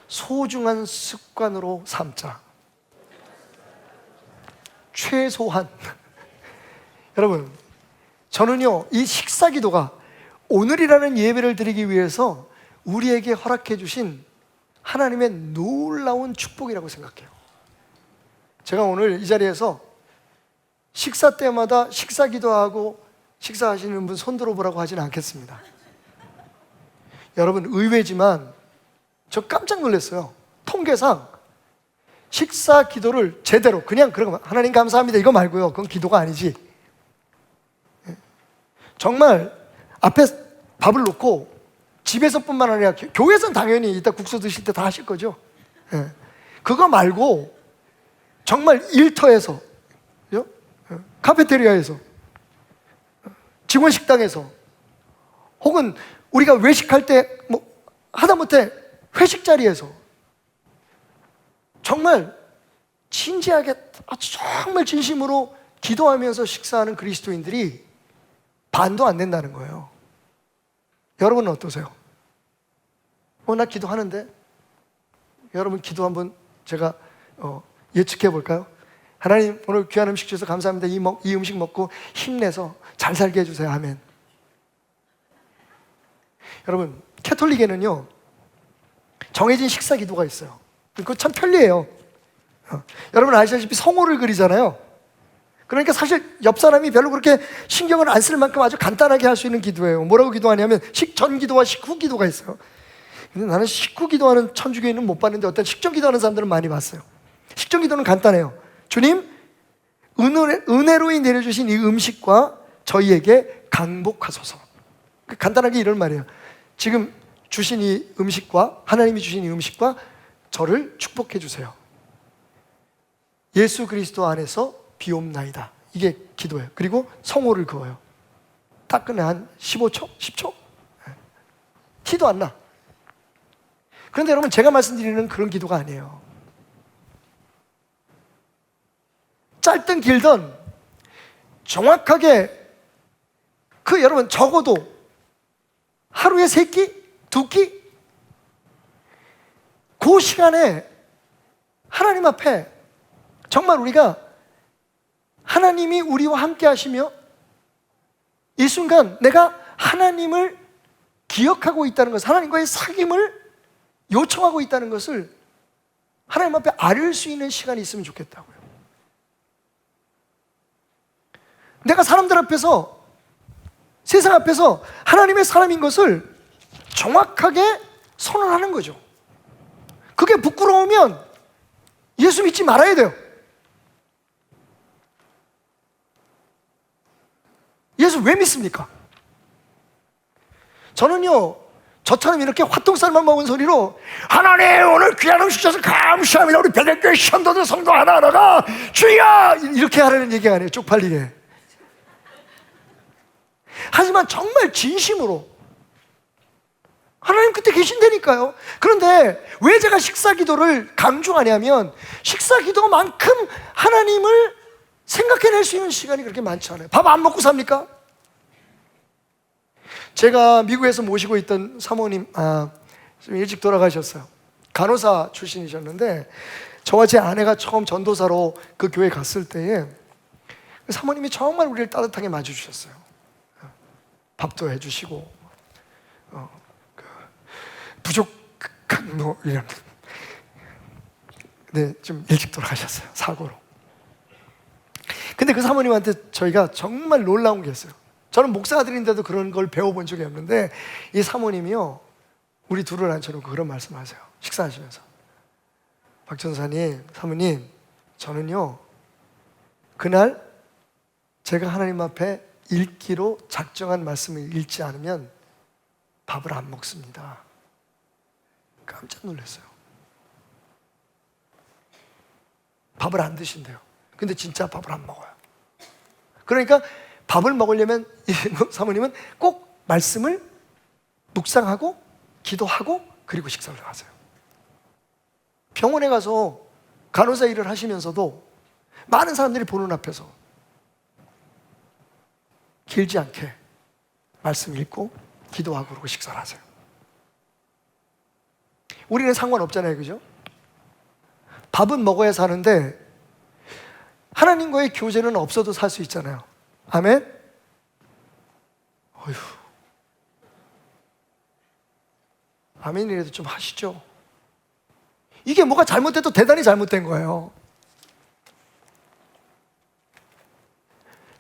소중한 습관으로 삼자. 최소한. 여러분, 저는요, 이 식사 기도가 오늘이라는 예배를 드리기 위해서 우리에게 허락해 주신 하나님의 놀라운 축복이라고 생각해요. 제가 오늘 이 자리에서 식사 때마다 식사 기도하고 식사하시는 분 손 들어보라고 하지는 않겠습니다. 여러분, 의외지만 저 깜짝 놀랐어요. 통계상 식사 기도를 제대로 그냥 그런 거, 하나님 감사합니다 이거 말고요, 그건 기도가 아니지. 정말 앞에 밥을 놓고 집에서뿐만 아니라 교회에서는 당연히 이따 국수 드실 때 다 하실 거죠. 그거 말고 정말 일터에서, 카페테리아에서, 직원 식당에서, 혹은 우리가 외식할 때 뭐 하다못해 회식 자리에서 정말 진지하게, 아주 정말 진심으로 기도하면서 식사하는 그리스도인들이 반도 안 된다는 거예요. 여러분은 어떠세요? 나 기도하는데? 여러분 기도 한번 제가 예측해 볼까요? 하나님, 오늘 귀한 음식 주셔서 감사합니다. 이 음식 먹고 힘내서 잘 살게 해주세요. 아멘. 여러분, 캐톨릭에는요, 정해진 식사 기도가 있어요. 그거 참 편리해요. 여러분 아시다시피 성호를 그리잖아요. 그러니까 사실 옆 사람이 별로 그렇게 신경을 안 쓸 만큼 아주 간단하게 할 수 있는 기도예요. 뭐라고 기도하냐면 식전 기도와 식후 기도가 있어요. 근데 나는 식후 기도하는 천주교인은 못 봤는데 어떤 식전 기도하는 사람들은 많이 봤어요. 식전 기도는 간단해요. 주님, 은혜로이 내려주신 이 음식과 저희에게 강복하소서. 간단하게 이런 말이에요. 지금 주신 이 음식과, 하나님이 주신 이 음식과 저를 축복해 주세요. 예수 그리스도 안에서 비옵나이다. 이게 기도예요. 그리고 성호를 그어요. 딱 끝내. 한 15초? 10초? 티도 안 나. 그런데 여러분, 제가 말씀드리는 그런 기도가 아니에요. 짧든 길든 정확하게, 여러분 적어도 하루에 3끼? 2끼? 그 시간에 하나님 앞에 정말 우리가, 하나님이 우리와 함께 하시며 이 순간 내가 하나님을 기억하고 있다는 것, 하나님과의 사귐을 요청하고 있다는 것을 하나님 앞에 아릴 수 있는 시간이 있으면 좋겠다고요. 내가 사람들 앞에서, 세상 앞에서 하나님의 사람인 것을 정확하게 선언하는 거죠. 그게 부끄러우면 예수 믿지 말아야 돼요. 예수 왜 믿습니까? 저는요, 저처럼 이렇게 화통살만 먹은 소리로 하나님 오늘 귀한 음식 주셔서 감사합니다, 우리 베델교회 시험도들 성도 하나하나가 주여, 이렇게 하라는 얘기가 아니에요. 쪽팔리게. 하지만 정말 진심으로 하나님 그때 계신다니까요. 그런데 왜 제가 식사 기도를 강조하냐면, 식사 기도만큼 하나님을 생각해낼 수 있는 시간이 그렇게 많지 않아요. 밥 안 먹고 삽니까? 제가 미국에서 모시고 있던 사모님, 좀 일찍 돌아가셨어요. 간호사 출신이셨는데 저와 제 아내가 처음 전도사로 그 교회 갔을 때에 사모님이 정말 우리를 따뜻하게 맞아주셨어요. 밥도 해주시고 부족한 뭐 이런. 네, 좀 일찍 돌아가셨어요. 사고로. 근데 그 사모님한테 저희가 정말 놀라운 게 있어요. 저는 목사들인데도 그런 걸 배워본 적이 없는데 이 사모님이요, 우리 둘을 앉혀놓고 그런 말씀하세요. 식사하시면서, 박 전사님, 사모님, 저는요 그날 제가 하나님 앞에 읽기로 작정한 말씀을 읽지 않으면 밥을 안 먹습니다. 깜짝 놀랐어요. 밥을 안 드신대요. 근데 진짜 밥을 안 먹어요. 그러니까 밥을 먹으려면 이 사모님은 꼭 말씀을 묵상하고 기도하고 그리고 식사를 하세요. 병원에 가서 간호사 일을 하시면서도 많은 사람들이 보는 앞에서 길지 않게 말씀 읽고 기도하고 그러고 식사를 하세요. 우리는 상관없잖아요, 그죠? 밥은 먹어야 사는데 하나님과의 교제는 없어도 살 수 있잖아요. 아멘? 어휴. 아멘이라도 좀 하시죠. 이게 뭐가 잘못돼도 대단히 잘못된 거예요.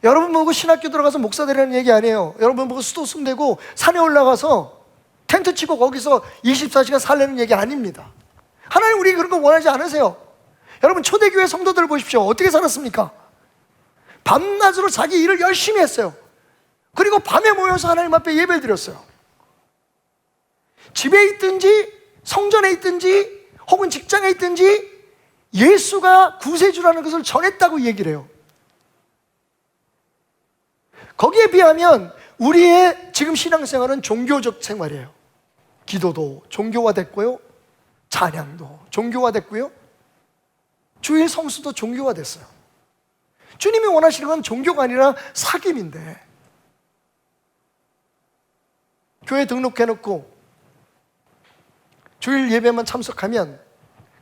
여러분 보고 신학교 들어가서 목사 되라는 얘기 아니에요. 여러분 보고 수도 승대고 산에 올라가서 텐트 치고 거기서 24시간 살라는 얘기 아닙니다. 하나님 우리 그런 거 원하지 않으세요. 여러분 초대교회 성도들 보십시오. 어떻게 살았습니까? 밤낮으로 자기 일을 열심히 했어요. 그리고 밤에 모여서 하나님 앞에 예배를 드렸어요. 집에 있든지 성전에 있든지 혹은 직장에 있든지 예수가 구세주라는 것을 전했다고 얘기를 해요. 거기에 비하면 우리의 지금 신앙생활은 종교적 생활이에요. 기도도 종교화됐고요, 찬양도 종교화됐고요, 주일 성수도 종교화됐어요. 주님이 원하시는 건 종교가 아니라 사귐인데, 교회 등록해놓고 주일 예배만 참석하면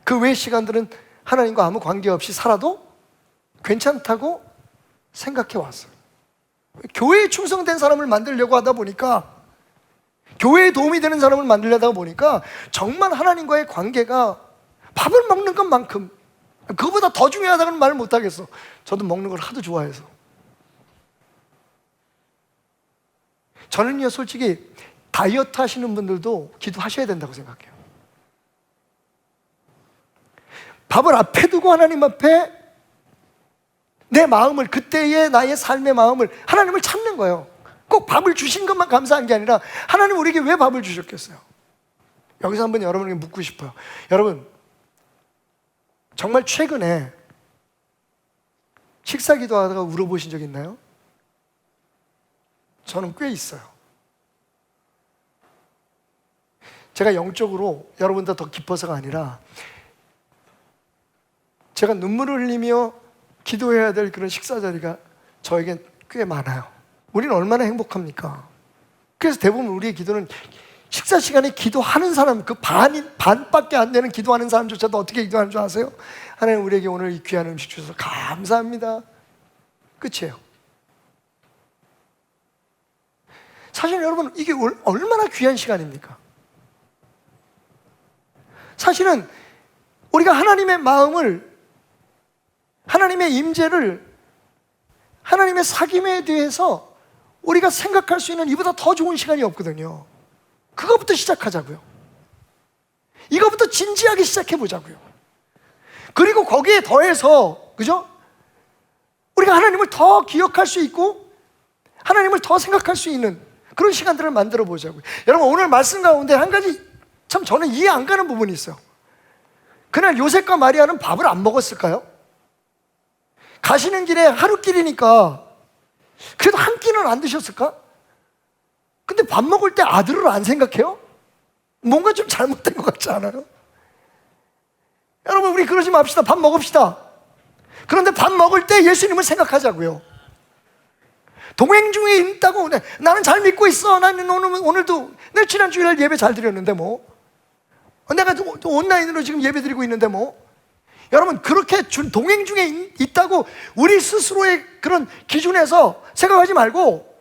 그 외의 시간들은 하나님과 아무 관계없이 살아도 괜찮다고 생각해 왔어요. 교회에 충성된 사람을 만들려고 하다 보니까, 교회에 도움이 되는 사람을 만들려다 보니까 정말 하나님과의 관계가 밥을 먹는 것만큼, 그거보다 더 중요하다고는 말을 못하겠어. 저도 먹는 걸 하도 좋아해서. 저는요 솔직히 다이어트 하시는 분들도 기도하셔야 된다고 생각해요. 밥을 앞에 두고 하나님 앞에 내 마음을, 그때의 나의 삶의 마음을, 하나님을 찾는 거예요. 꼭 밥을 주신 것만 감사한 게 아니라 하나님 우리에게 왜 밥을 주셨겠어요? 여기서 한번 여러분에게 묻고 싶어요. 여러분 정말 최근에 식사 기도하다가 울어보신 적 있나요? 저는 꽤 있어요. 제가 영적으로 여러분보다 더 깊어서가 아니라 제가 눈물을 흘리며 기도해야 될 그런 식사 자리가 저에겐 꽤 많아요. 우리는 얼마나 행복합니까? 그래서 대부분 우리의 기도는 식사 시간에 기도하는 사람, 그 반밖에 안 되는 기도하는 사람조차도 어떻게 기도하는 줄 아세요? 하나님 우리에게 오늘 이 귀한 음식 주셔서 감사합니다. 끝이에요. 사실 여러분 이게 얼마나 귀한 시간입니까? 사실은 우리가 하나님의 마음을, 하나님의 임재를, 하나님의 사귐에 대해서 우리가 생각할 수 있는 이보다 더 좋은 시간이 없거든요. 그거부터 시작하자고요. 이거부터 진지하게 시작해보자고요. 그리고 거기에 더해서, 그죠? 우리가 하나님을 더 기억할 수 있고 하나님을 더 생각할 수 있는 그런 시간들을 만들어 보자고요. 여러분 오늘 말씀 가운데 한 가지 참 저는 이해 안 가는 부분이 있어요. 그날 요셉과 마리아는 밥을 안 먹었을까요? 가시는 길에 하루길이니까 그래도 한 끼는 안 드셨을까? 근데 밥 먹을 때 아들을 안 생각해요? 뭔가 좀 잘못된 것 같지 않아요? 여러분 우리 그러지 맙시다. 밥 먹읍시다. 그런데 밥 먹을 때 예수님을 생각하자고요. 동행 중에 있다고, 나는 잘 믿고 있어. 나는 오늘도, 내가 지난 주일날 예배 잘 드렸는데 뭐, 내가 또 온라인으로 지금 예배 드리고 있는데 뭐, 여러분 그렇게 동행 중에 있다고 우리 스스로의 그런 기준에서 생각하지 말고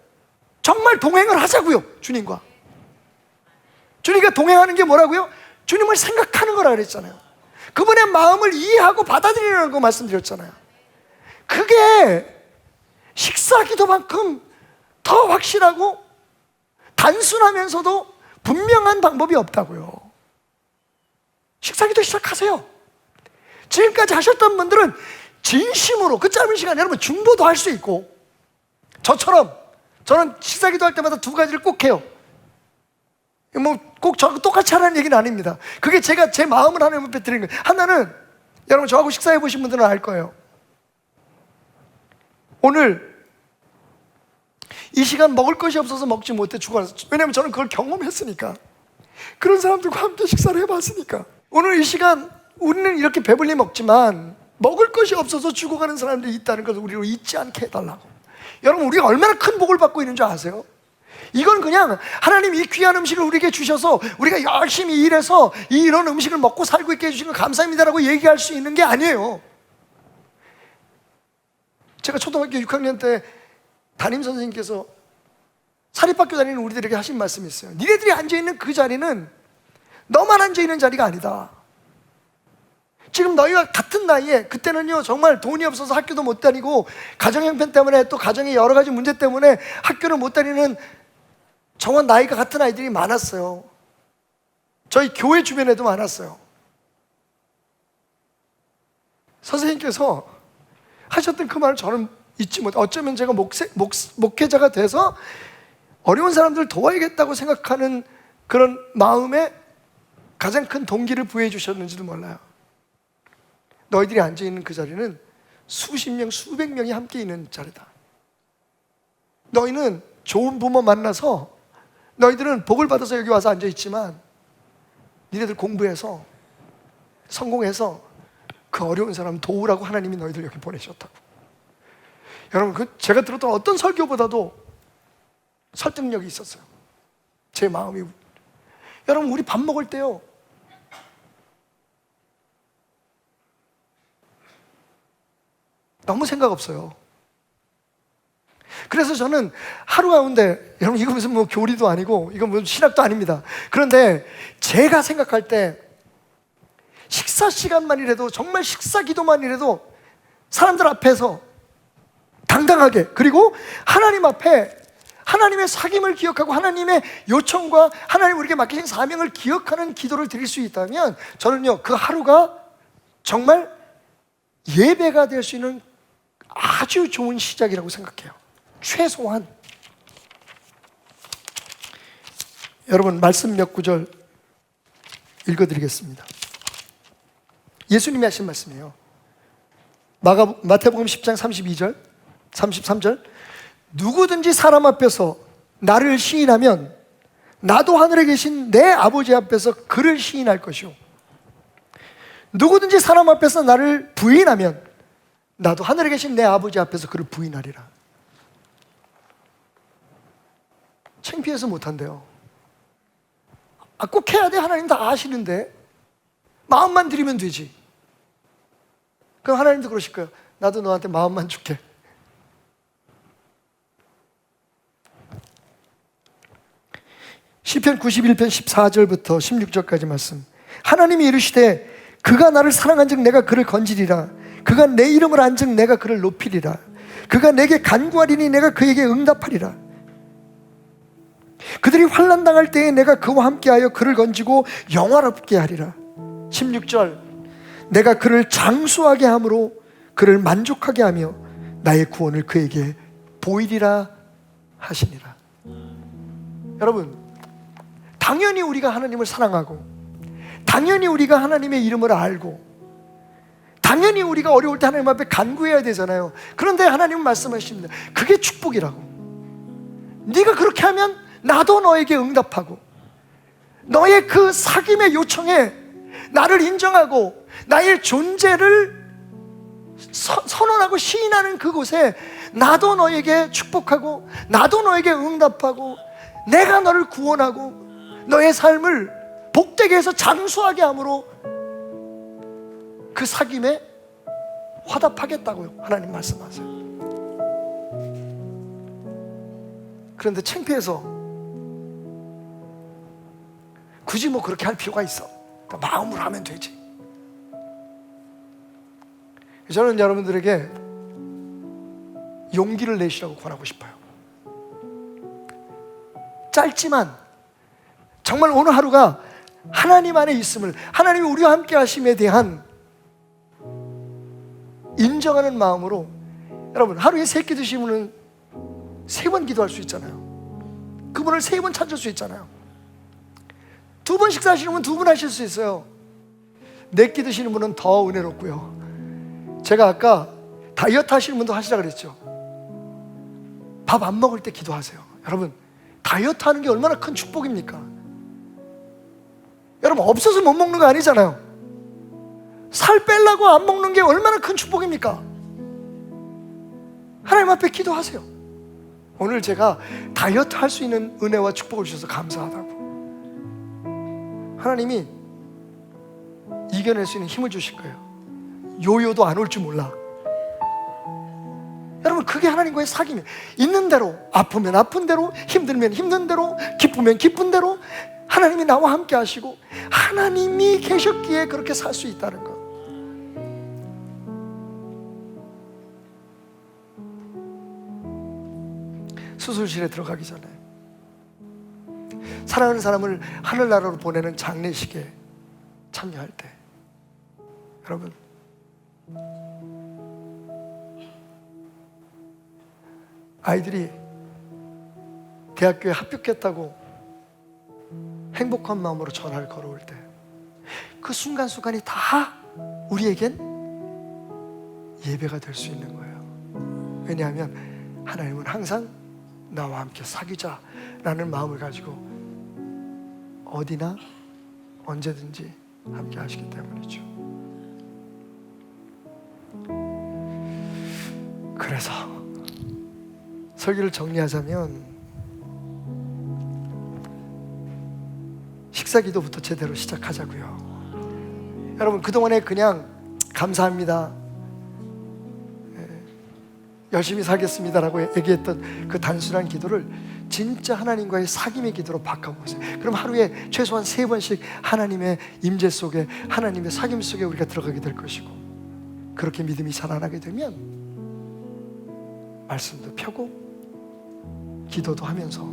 정말 동행을 하자고요. 주님과 주님과 동행하는 게 뭐라고요? 주님을 생각하는 거라 그랬잖아요. 그분의 마음을 이해하고 받아들이라는 거 말씀드렸잖아요. 그게 식사 기도만큼 더 확실하고 단순하면서도 분명한 방법이 없다고요. 식사 기도 시작하세요. 지금까지 하셨던 분들은 진심으로 그 짧은 시간에 여러분 중보도 할 수 있고, 저처럼 저는 식사 기도할 때마다 두 가지를 꼭 해요. 뭐 꼭 저하고 똑같이 하라는 얘기는 아닙니다. 그게 제가 제 마음을 하나님 앞에 드리는 거예요. 하나는 여러분 저하고 식사해 보신 분들은 알 거예요. 오늘 이 시간 먹을 것이 없어서 먹지 못해 죽어서, 왜냐면 저는 그걸 경험했으니까, 그런 사람들과 함께 식사를 해봤으니까. 오늘 이 시간 우리는 이렇게 배불리 먹지만 먹을 것이 없어서 죽어가는 사람들이 있다는 것을 우리로 잊지 않게 해달라고. 여러분 우리가 얼마나 큰 복을 받고 있는 줄 아세요? 이건 그냥 하나님 이 귀한 음식을 우리에게 주셔서 우리가 열심히 일해서 이런 음식을 먹고 살고 있게 해주신 거 감사합니다라고 얘기할 수 있는 게 아니에요. 제가 초등학교 6학년 때 담임선생님께서 사립학교 다니는 우리들에게 하신 말씀이 있어요. 니네들이 앉아있는 그 자리는 너만 앉아있는 자리가 아니다. 지금 너희와 같은 나이에, 그때는요 정말 돈이 없어서 학교도 못 다니고 가정 형편 때문에 또 가정의 여러 가지 문제 때문에 학교를 못 다니는 저와 나이가 같은 아이들이 많았어요. 저희 교회 주변에도 많았어요. 선생님께서 하셨던 그 말을 저는 잊지 못해. 어쩌면 제가 목회자가 돼서 어려운 사람들을 도와야겠다고 생각하는 그런 마음에 가장 큰 동기를 부여해 주셨는지도 몰라요. 너희들이 앉아있는 그 자리는 수십 명, 수백 명이 함께 있는 자리다. 너희는 좋은 부모 만나서, 너희들은 복을 받아서 여기 와서 앉아있지만 니네들 공부해서 성공해서 그 어려운 사람 도우라고 하나님이 너희들 여기 보내셨다고. 여러분 제가 들었던 어떤 설교보다도 설득력이 있었어요. 제 마음이. 여러분 우리 밥 먹을 때요, 너무 생각 없어요. 그래서 저는 하루 가운데, 여러분 이거 무슨 뭐 교리도 아니고 이건 무슨 신학도 아닙니다. 그런데 제가 생각할 때 식사 시간만이라도, 정말 식사 기도만이라도 사람들 앞에서 당당하게, 그리고 하나님 앞에 하나님의 사귐을 기억하고 하나님의 요청과 하나님 우리에게 맡기신 사명을 기억하는 기도를 드릴 수 있다면 저는요 그 하루가 정말 예배가 될 수 있는 아주 좋은 시작이라고 생각해요. 최소한. 여러분 말씀 몇 구절 읽어드리겠습니다. 예수님이 하신 말씀이에요. 마태복음 10장 32절 33절 누구든지 사람 앞에서 나를 시인하면 나도 하늘에 계신 내 아버지 앞에서 그를 시인할 것이요, 누구든지 사람 앞에서 나를 부인하면 나도 하늘에 계신 내 아버지 앞에서 그를 부인하리라. 창피해서 못한대요. 꼭 해야 돼? 하나님 다 아시는데. 마음만 드리면 되지. 그럼 하나님도 그러실 거예요. 나도 너한테 마음만 줄게. 시편 91편 14절부터 16절까지 말씀. 하나님이 이르시되 그가 나를 사랑한즉 내가 그를 건지리라. 그가 내 이름을 안즉 내가 그를 높이리라. 그가 내게 간구하리니 내가 그에게 응답하리라. 그들이 환난 당할 때에 내가 그와 함께하여 그를 건지고 영화롭게 하리라. 16절 내가 그를 장수하게 함으로 그를 만족하게 하며 나의 구원을 그에게 보이리라 하시니라. 여러분 당연히 우리가 하나님을 사랑하고, 당연히 우리가 하나님의 이름을 알고, 당연히 우리가 어려울 때 하나님 앞에 간구해야 되잖아요. 그런데 하나님은 말씀하십니다. 그게 축복이라고. 네가 그렇게 하면 나도 너에게 응답하고, 너의 그 사귐의 요청에 나를 인정하고 나의 존재를 선언하고 시인하는 그곳에 나도 너에게 축복하고 나도 너에게 응답하고 내가 너를 구원하고 너의 삶을 복되게 해서 장수하게 함으로 그 사귐에 화답하겠다고요. 하나님 말씀하세요. 그런데 창피해서 굳이 뭐 그렇게 할 필요가 있어? 그러니까 마음으로 하면 되지. 저는 여러분들에게 용기를 내시라고 권하고 싶어요. 짧지만 정말 오늘 하루가 하나님 안에 있음을, 하나님이 우리와 함께 하심에 대한 인정하는 마음으로, 여러분 하루에 3끼 드시면 3번 기도할 수 있잖아요. 그분을 3번 찾을 수 있잖아요. 2번 식사하시는 분은 2번 하실 수 있어요. 4끼 드시는 분은 더 은혜롭고요. 제가 아까 다이어트 하시는 분도 하시라 그랬죠. 밥 안 먹을 때 기도하세요. 여러분, 다이어트 하는 게 얼마나 큰 축복입니까? 여러분, 없어서 못 먹는 거 아니잖아요. 살 빼려고 안 먹는 게 얼마나 큰 축복입니까? 하나님 앞에 기도하세요. 오늘 제가 다이어트 할 수 있는 은혜와 축복을 주셔서 감사하다고. 하나님이 이겨낼 수 있는 힘을 주실 거예요. 요요도 안 올 줄 몰라. 여러분, 그게 하나님과의 사귐이에요. 있는 대로, 아프면 아픈 대로, 힘들면 힘든 대로, 기쁘면 기쁜 대로 하나님이 나와 함께 하시고 하나님이 계셨기에 그렇게 살 수 있다는 것. 수술실에 들어가기 전에 사랑하는 사람을 하늘나라로 보내는 장례식에 참여할 때, 여러분, 아이들이 대학교에 합격했다고 행복한 마음으로 전화를 걸어올 때, 그 순간순간이 다 우리에겐 예배가 될 수 있는 거예요. 왜냐하면 하나님은 항상 나와 함께 사귀자라는 마음을 가지고 어디나 언제든지 함께 하시기 때문이죠. 그래서 설교를 정리하자면, 식사 기도부터 제대로 시작하자고요. 여러분, 그동안에 그냥 감사합니다, 열심히 살겠습니다라고 얘기했던 그 단순한 기도를 진짜 하나님과의 사귐의 기도로 바꿔보세요. 그럼 하루에 최소한 3번씩 하나님의 임재 속에, 하나님의 사귐 속에 우리가 들어가게 될 것이고, 그렇게 믿음이 자라나게 되면 말씀도 펴고 기도도 하면서,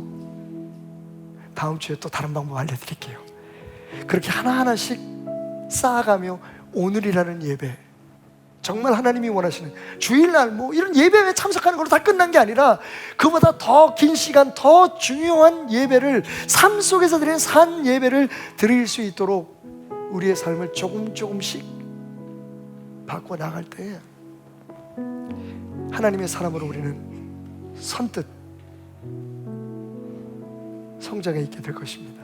다음 주에 또 다른 방법 알려드릴게요. 그렇게 하나하나씩 쌓아가며 오늘이라는 예배, 정말 하나님이 원하시는 주일날 뭐 이런 예배에 참석하는 걸로 다 끝난 게 아니라, 그보다 더 긴 시간, 더 중요한 예배를, 삶 속에서 드리는 산 예배를 드릴 수 있도록 우리의 삶을 조금씩 바꿔나갈 때 하나님의 사람으로 우리는 선뜻 성장해 있게 될 것입니다.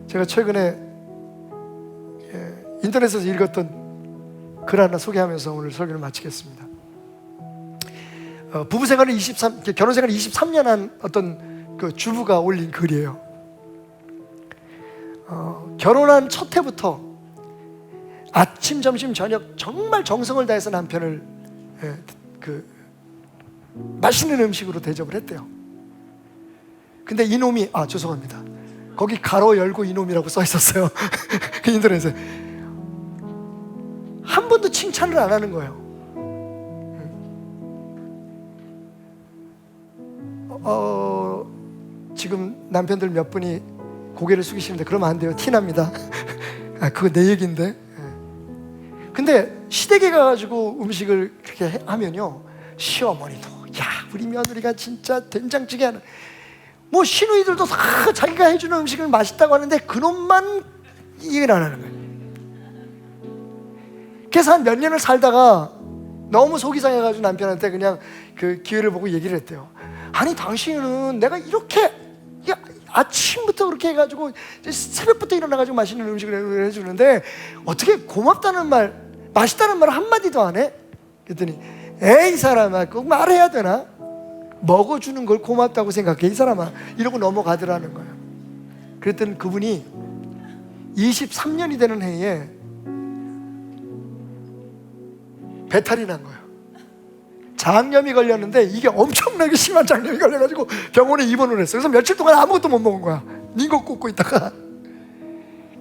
제가 최근에 인터넷에서 읽었던 글 하나 소개하면서 오늘 설교를 마치겠습니다. 부부생활을 결혼생활을 23년 한 어떤 그 주부가 올린 글이에요. 결혼한 첫 해부터 아침, 점심, 저녁 정말 정성을 다해서 남편을 맛있는 음식으로 대접을 했대요. 근데 이놈이, 죄송합니다, 거기 가로 열고 이놈이라고 써 있었어요. 그 인터넷에 한 번도 칭찬을 안 하는 거예요. 지금 남편들 몇 분이 고개를 숙이시는데 그러면 안 돼요. 티납니다. 그거 내 얘기인데. 근데 시댁에 가가지고 음식을 그렇게 하면요, 시어머니도 야, 우리 며느리가 진짜 된장찌개 하는, 뭐 시누이들도 다 자기가 해주는 음식을 맛있다고 하는데 그놈만 얘기를 안 하는 거예요. 그래서 한 몇 년을 살다가 너무 속이 상해가지고 남편한테 그냥 그 기회를 보고 얘기를 했대요. 아니, 당신은 내가 이렇게 아침부터 그렇게 해가지고 새벽부터 일어나가지고 맛있는 음식을 해주는데 어떻게 고맙다는 말, 맛있다는 말 한마디도 안 해? 그랬더니, 에이 이 사람아, 꼭 말해야 되나? 먹어주는 걸 고맙다고 생각해 이 사람아, 이러고 넘어가더라는 거예요. 그랬더니 그분이 23년이 되는 해에 배탈이 난 거예요. 장염이 걸렸는데 이게 엄청나게 심한 장염이 걸려가지고 병원에 입원을 했어요. 그래서 며칠 동안 아무것도 못 먹은 거야. 닝거 꽂고 있다가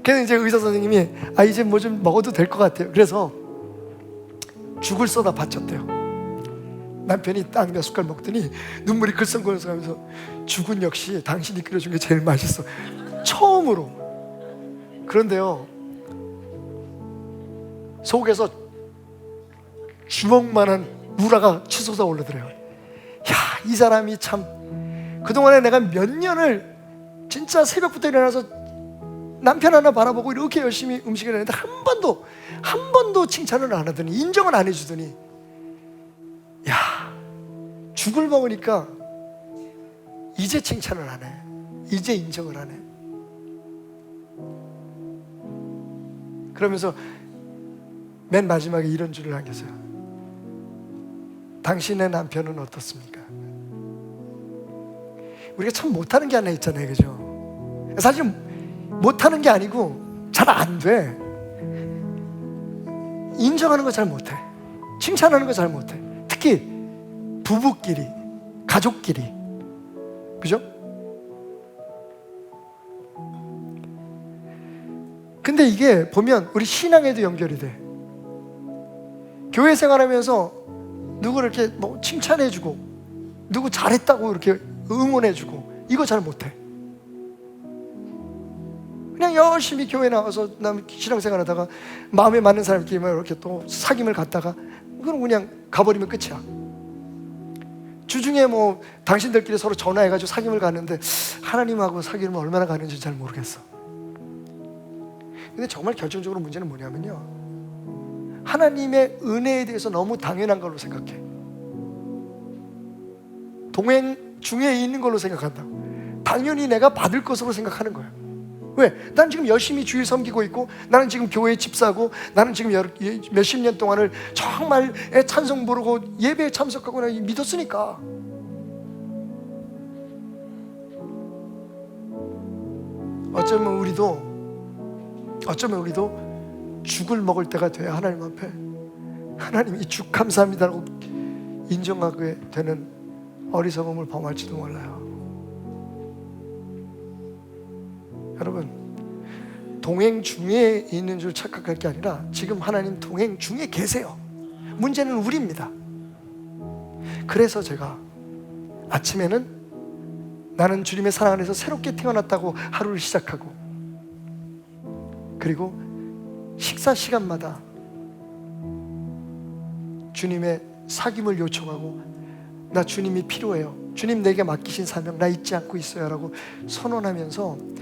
그래서 이제 의사 선생님이 이제 뭐 좀 먹어도 될 것 같아요. 그래서 죽을 쏟아 바쳤대요. 남편이 딱 몇 숟갈 먹더니 눈물이 글썽거려서 죽은 역시 당신이 끓여준 게 제일 맛있어. 처음으로. 그런데요, 속에서 주먹만한 우라가 치솟아 올라더래요. 이 사람이 참, 그동안에 내가 몇 년을 진짜 새벽부터 일어나서 남편 하나 바라보고 이렇게 열심히 음식을 했는데 한 번도 칭찬을 안 하더니, 인정을 안 해주더니, 죽을 먹으니까 이제 칭찬을 안 해. 이제 인정을 안 해. 그러면서 맨 마지막에 이런 줄을 남겼어요. 당신의 남편은 어떻습니까? 우리가 참 못하는 게 하나 있잖아요, 그죠? 사실 못하는 게 아니고 잘 안 돼. 인정하는 거 잘 못해. 칭찬하는 거 잘 못해. 특히 부부끼리, 가족끼리, 그죠? 근데 이게 보면 우리 신앙에도 연결이 돼. 교회 생활하면서 누구를 이렇게 뭐 칭찬해주고, 누구 잘했다고 이렇게 응원해주고, 이거 잘 못해. 그냥 열심히 교회 나와서 남 신앙생활하다가 마음에 맞는 사람끼리만 이렇게 또 사귐을 갖다가 그건 그냥 가버리면 끝이야. 주중에 뭐 당신들끼리 서로 전화해가지고 사귐을 가는데 하나님하고 사귐을 얼마나 가는지 잘 모르겠어. 근데 정말 결정적으로 문제는 뭐냐면요, 하나님의 은혜에 대해서 너무 당연한 걸로 생각해. 동행 중에 있는 걸로 생각한다. 당연히 내가 받을 것으로 생각하는 거야. 왜? 난 지금 열심히 주일 섬기고 있고, 나는 지금 교회에 집사고, 나는 지금 몇십 년 동안을 정말 찬송 부르고 예배에 참석하고 믿었으니까. 어쩌면 우리도 죽을 먹을 때가 돼야 하나님 앞에 하나님 이 죽 감사합니다라고 인정하게 되는 어리석음을 범할지도 몰라요. 여러분, 동행 중에 있는 줄 착각할 게 아니라 지금 하나님 동행 중에 계세요. 문제는 우리입니다. 그래서 제가 아침에는 나는 주님의 사랑 안에서 새롭게 태어났다고 하루를 시작하고, 그리고 식사 시간마다 주님의 사귐을 요청하고, 나 주님이 필요해요, 주님 내게 맡기신 사명 나 잊지 않고 있어요 라고 선언하면서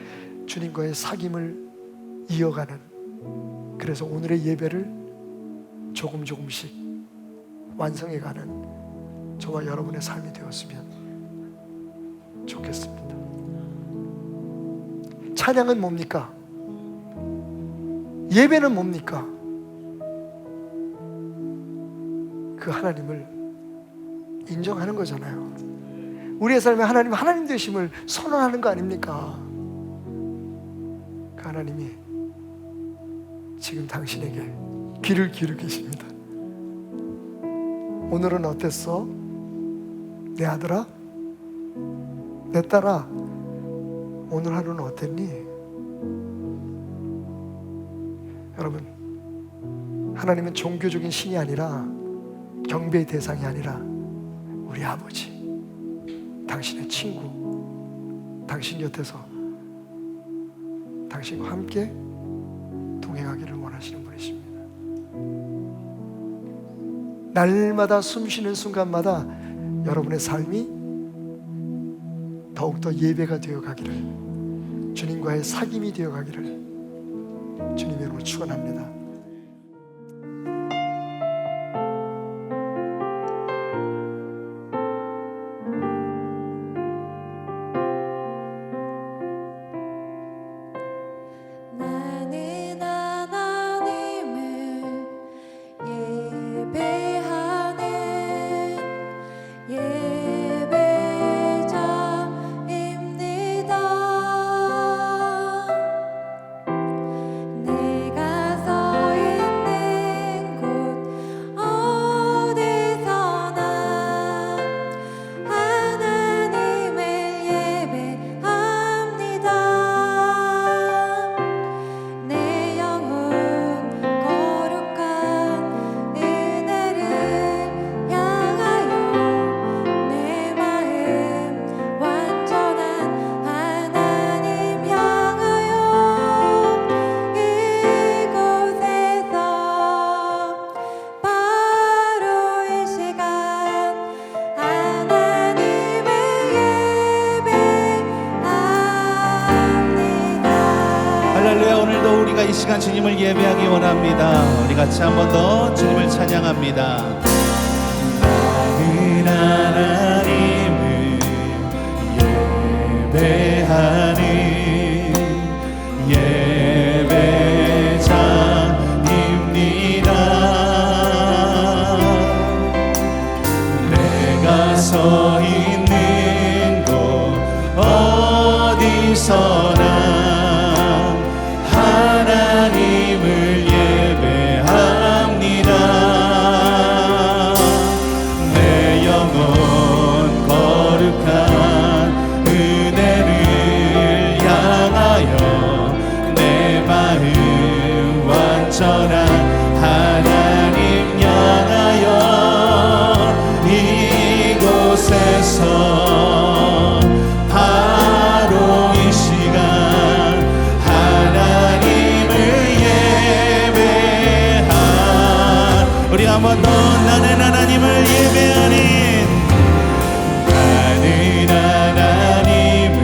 주님과의 사귐을 이어가는, 그래서 오늘의 예배를 조금씩 완성해가는 저와 여러분의 삶이 되었으면 좋겠습니다. 찬양은 뭡니까? 예배는 뭡니까? 그 하나님을 인정하는 거잖아요. 우리의 삶에 하나님 되심을 선언하는 거 아닙니까? 그 하나님이 지금 당신에게 귀를 기울이고 계십니다. 오늘은 어땠어? 내 아들아? 내 딸아? 오늘 하루는 어땠니? 여러분, 하나님은 종교적인 신이 아니라, 경배의 대상이 아니라 우리 아버지, 당신의 친구, 당신 곁에서 당신과 함께 동행하기를 원하시는 분이십니다. 날마다 숨쉬는 순간마다 여러분의 삶이 더욱더 예배가 되어가기를, 주님과의 사귐이 되어가기를 주님의 이름으로 축원합니다. 내가 서 이 시간 주님을 예배하기 원합니다. 우리 같이 한 번 더 주님을 찬양합니다. 나는 하나님을 예배하는 예배자입니다. 내가 서 있는 곳 어디서나 하나님을 예배합니다. 내 영혼 거룩한 은혜를 향하여 내 마음 완전한 하나님 향하여 이곳에서 바로 이 시간 하나님을 예배하. 우리 한 번 더 나는 하나님을 예배하는 나는 하나님을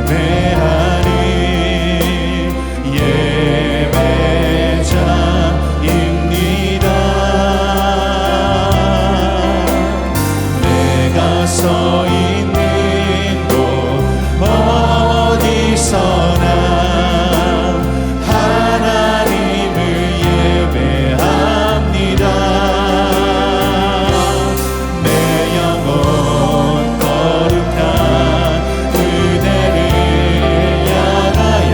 예배하는 예배자입니다. 내가 서 있는 곳 어디서나 하나님을 예배합니다. 내 영혼 거룩한 은혜를 향하여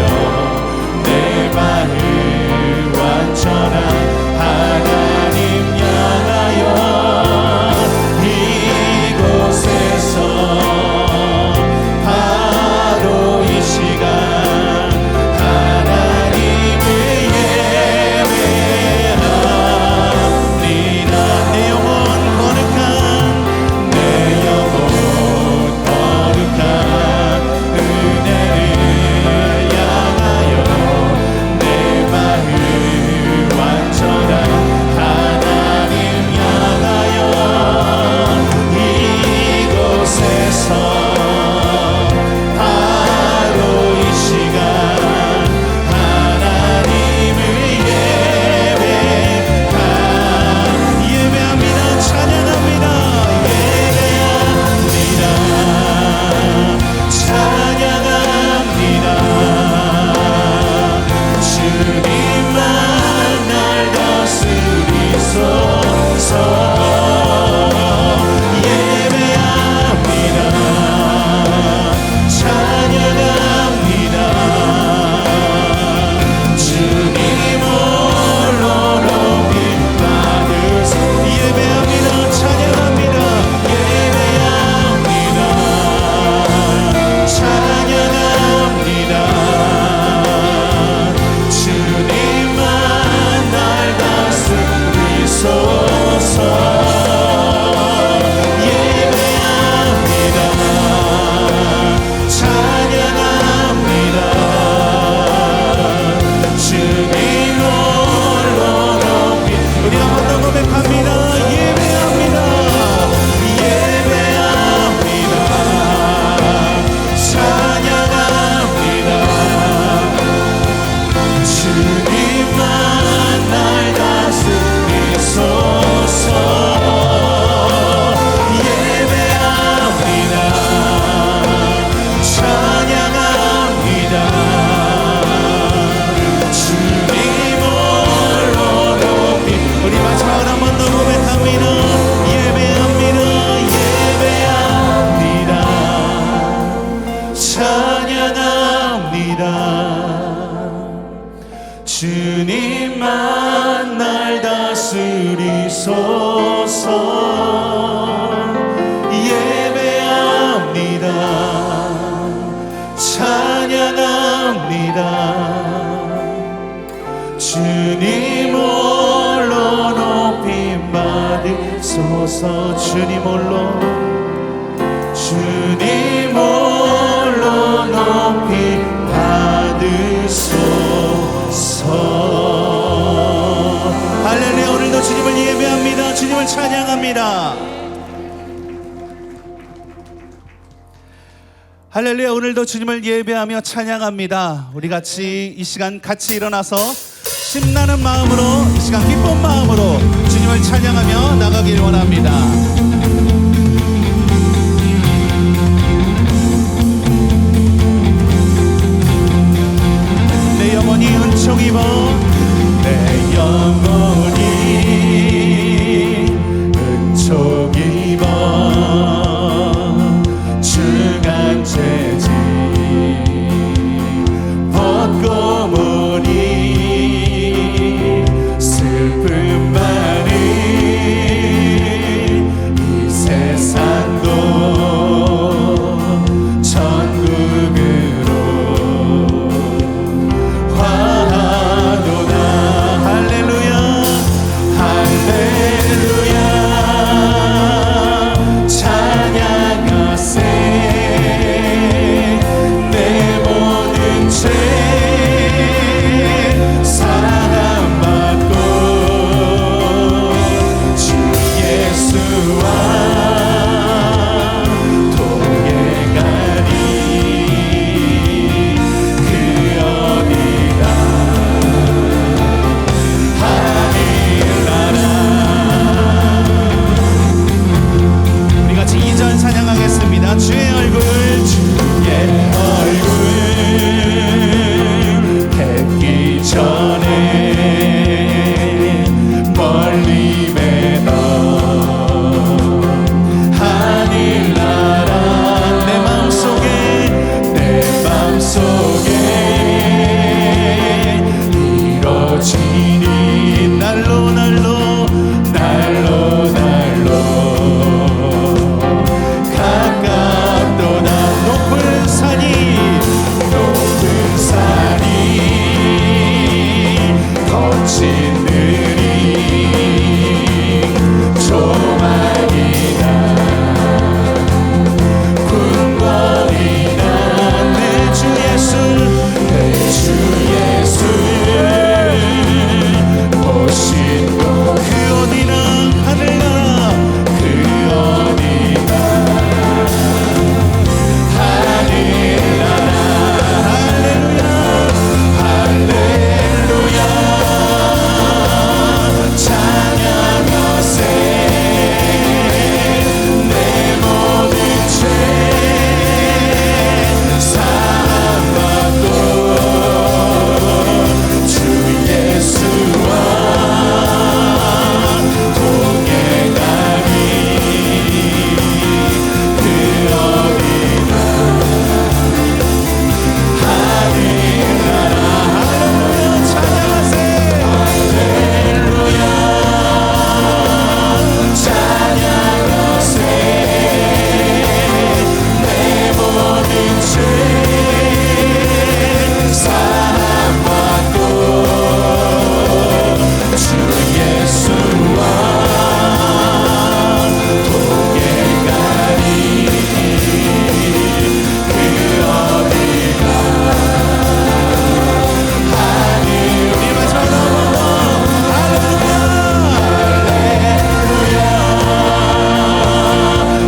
내 마음 완전한 하나님 향하여 이곳에서 바로 이 시간 하나님을 예배합니다. 내 영혼 거룩한 내 영혼 거룩한 은혜를 향하여 내 마음 완전한 하나님 향하여 이곳에서 바로 이 시간 하나님을 예배합니다. 찬양합니다. 예배합니다. 찬양합니다. 주님만 날 다스리소서. 예배합니다. 찬양합니다. 주님 홀로 높이 받으소. 예배합니다. 찬양합니다. 예배합니다. 찬양합니다. 주님만 날 다스리소서. 예배합니다. 찬양합니다. 주님 홀로 높이. 우리 한 번 더 고백합니다. 예배합니다. 예배합니다. 찬양합니다. 주님만 날 다스리소서. 예배합니다. 찬양합니다. 주님 홀로 높이. 우리 마지막으로 한 번 더 고백합니다. 예배합니다. 예배합니다. 찬양합니다. 주님만 날 다스리소서. 예배합니다. 찬양합니다. 주님 홀로 높임 받으소서. 주님 홀로 높이 받으소서. 할렐루야. 오늘도 주님을 예배합니다. 주님을 찬양합니다. 할렐루야. 오늘도 주님을 예배하며 찬양합니다. 우리 같이 이 시간 같이 일어나서 신나는 마음으로, 이 시간 기쁜 마음으로 주님을 찬양하며 나가길 원합니다. 내 영혼이 은총 입어, 내 영혼이 은총 입어 주간 죄지 벗고 보니 슬픔 많은 이 세상도 천국으로 화하도다. 할렐루야 할렐루야 찬양하세. 내 모든 죄 사함받고 주 예수와 동행하리. 그 어디나 하늘나라. 우리 같이 2절 찬양하겠습니다. 주의 얼굴 주의 얼굴 뵙기 전에 멀리 매던 하늘나라. 내 마음속에 이루어지니 날로 가깝도다. 높은 산이 거친 들이 조망이나 궁궐이나 내 주 예수 보신 곳 그 어디나 하늘나라. 그 어디나 하늘나라. 할렐루야 찬양하세. 내 모든 죄 사함받고 주 예수와 동행하리. 그 어디나 하늘나라. 할렐루야 찬양하세. 할렐루야 찬양하세. 내 모든 죄 사함받고 주 예수와 동행하리. 그 어디나 우리 마지막으로 할렐루야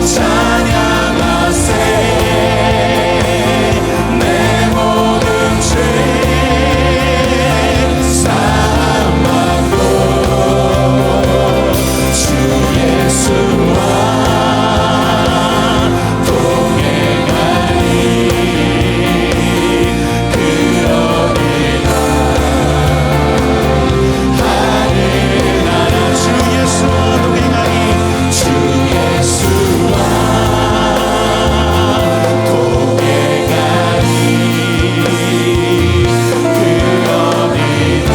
찬양하세. 내 모든 죄 사함받고 주 예수와 동행하리. 그 어디나 하늘나라. 주 예수와 동행하리. 주 예수와 동행하리. 그 어디나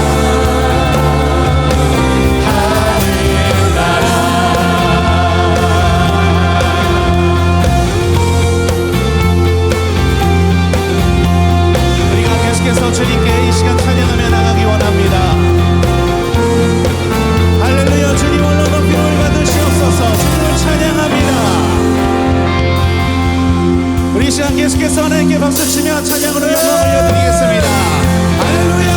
하늘나라. 우리가 계속해서 주님께 이 시간 찬양하며 나가기 원합니다. 할렐루야 주님 홀로 높임을 받으시옵소서. 주님을 찬양합니다. 우리 이 시간 계속해서 하나님께 박수치며 찬양으로 영광을 올려드리겠습니다. 할렐루야.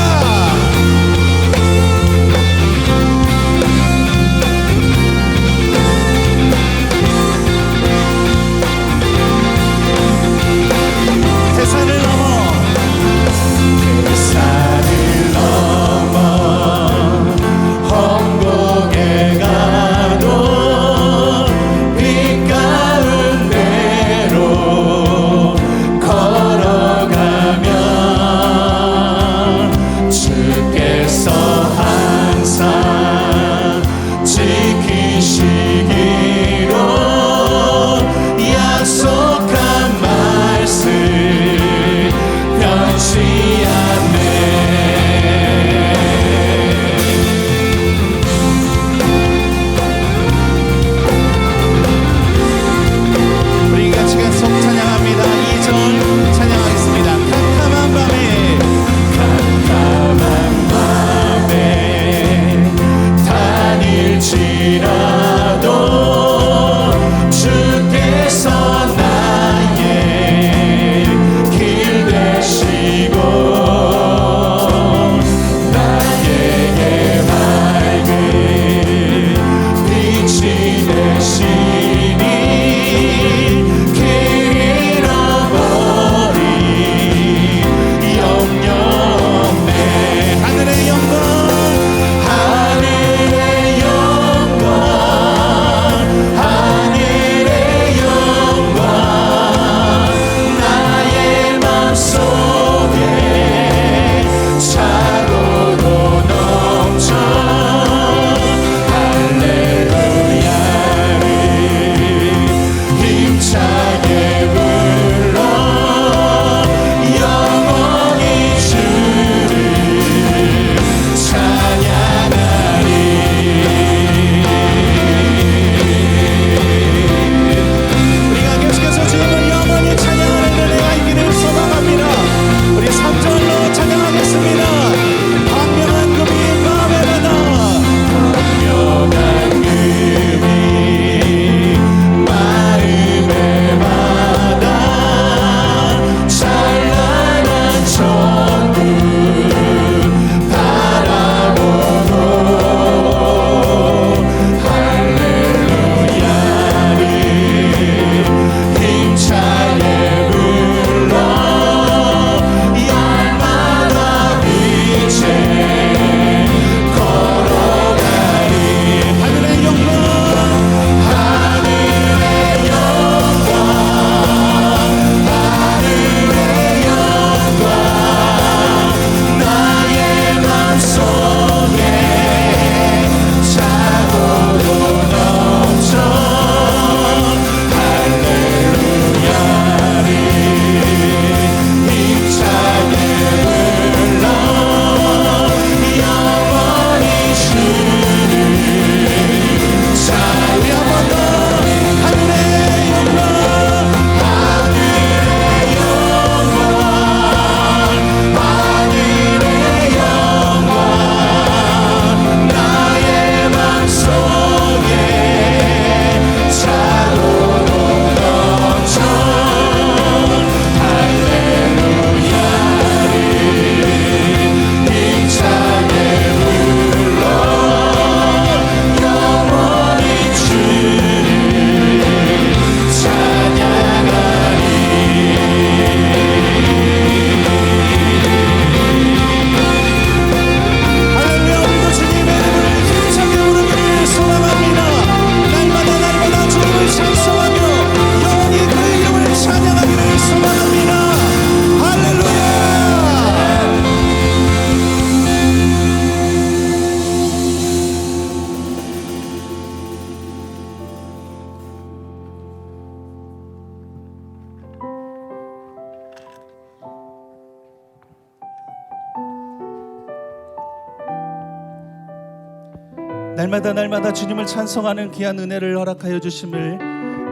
날마다 주님을 찬송하는 귀한 은혜를 허락하여 주심을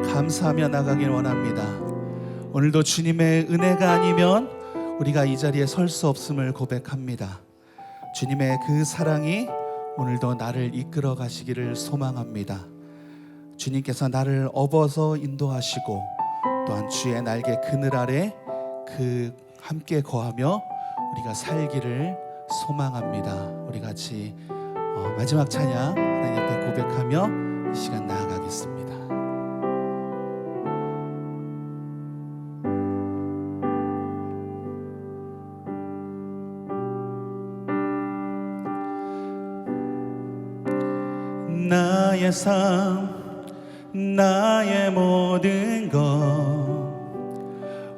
감사하며 나가길 원합니다. 오늘도 주님의 은혜가 아니면 우리가 이 자리에 설 수 없음을 고백합니다. 주님의 그 사랑이 오늘도 나를 이끌어 가시기를 소망합니다. 주님께서 나를 업어서 인도하시고 또한 주의 날개 그늘 아래 함께 거하며 우리가 살기를 소망합니다. 우리 같이 마지막 찬양 하나님 앞에 고백하며 이 시간 나아가겠습니다. 나의 삶, 나의 모든 것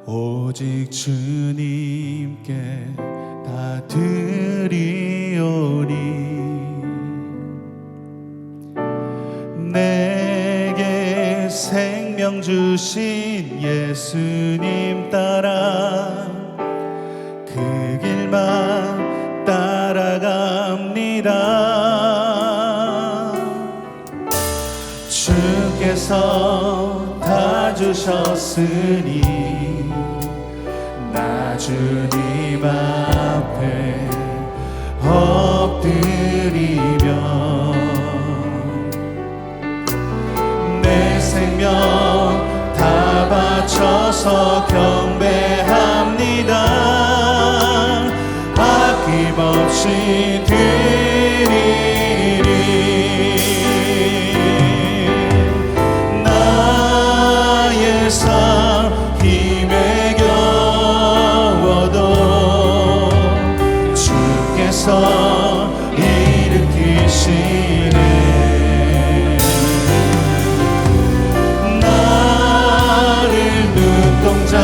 오직 주님께 다 드리오니 내게 생명 주신 예수님 따라 그 길만 따라갑니다. 주께서 다 주셨으니 나 주님 앞에 엎드리며 내 생명 다 바쳐서 경배합니다. 아낌없이 드리리. 나의 삶 힘에 겨워도 주께서 일으키시네. 나를 눈동자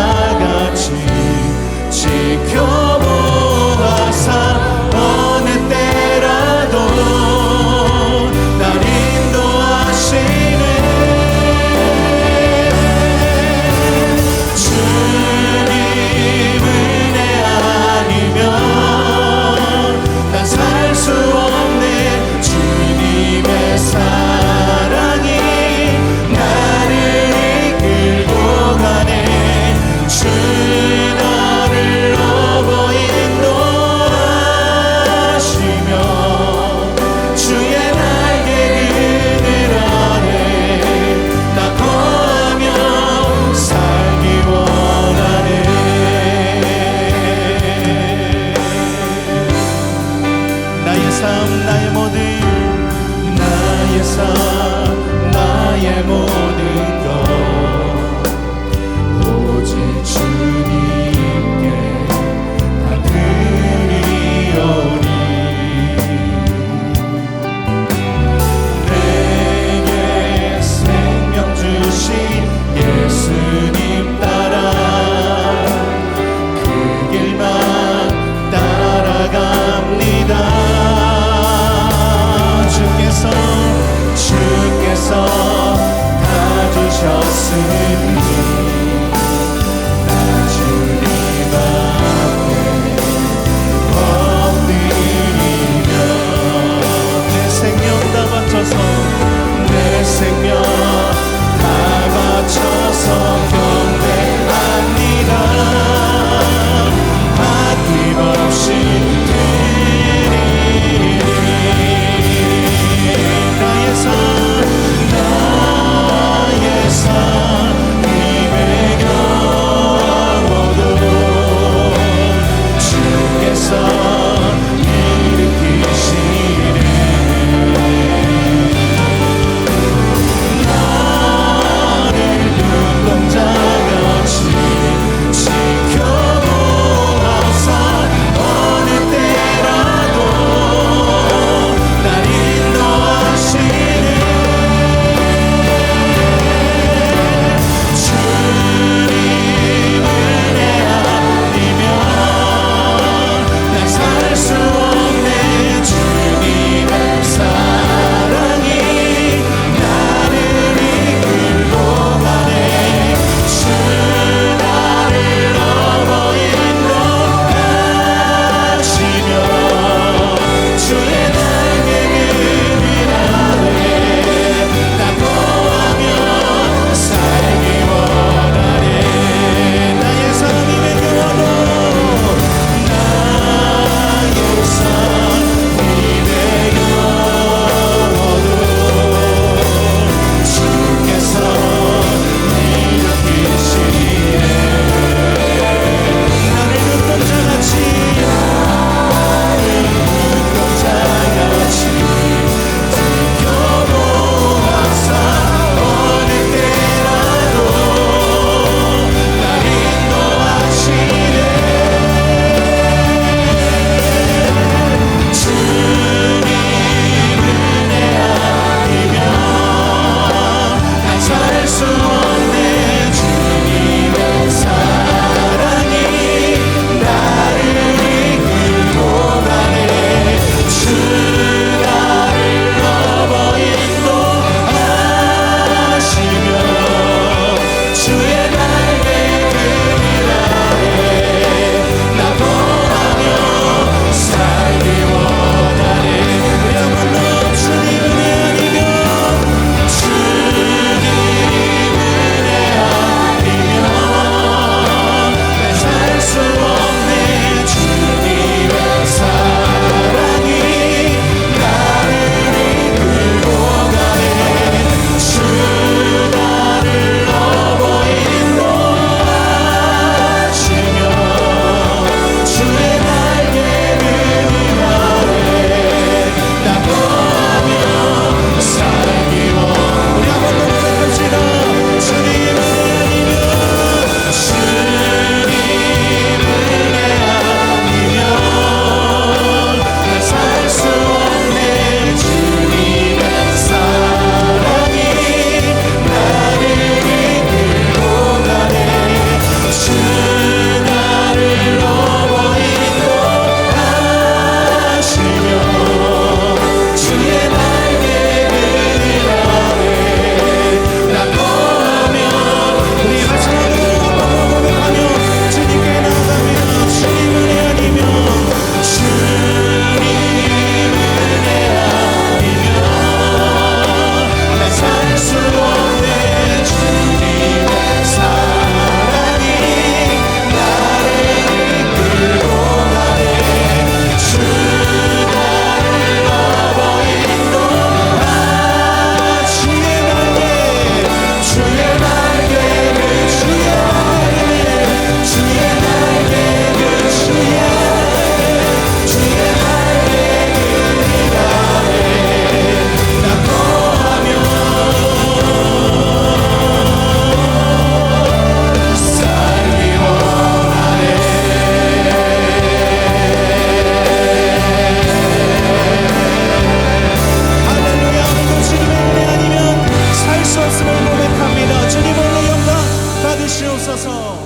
주옵소서.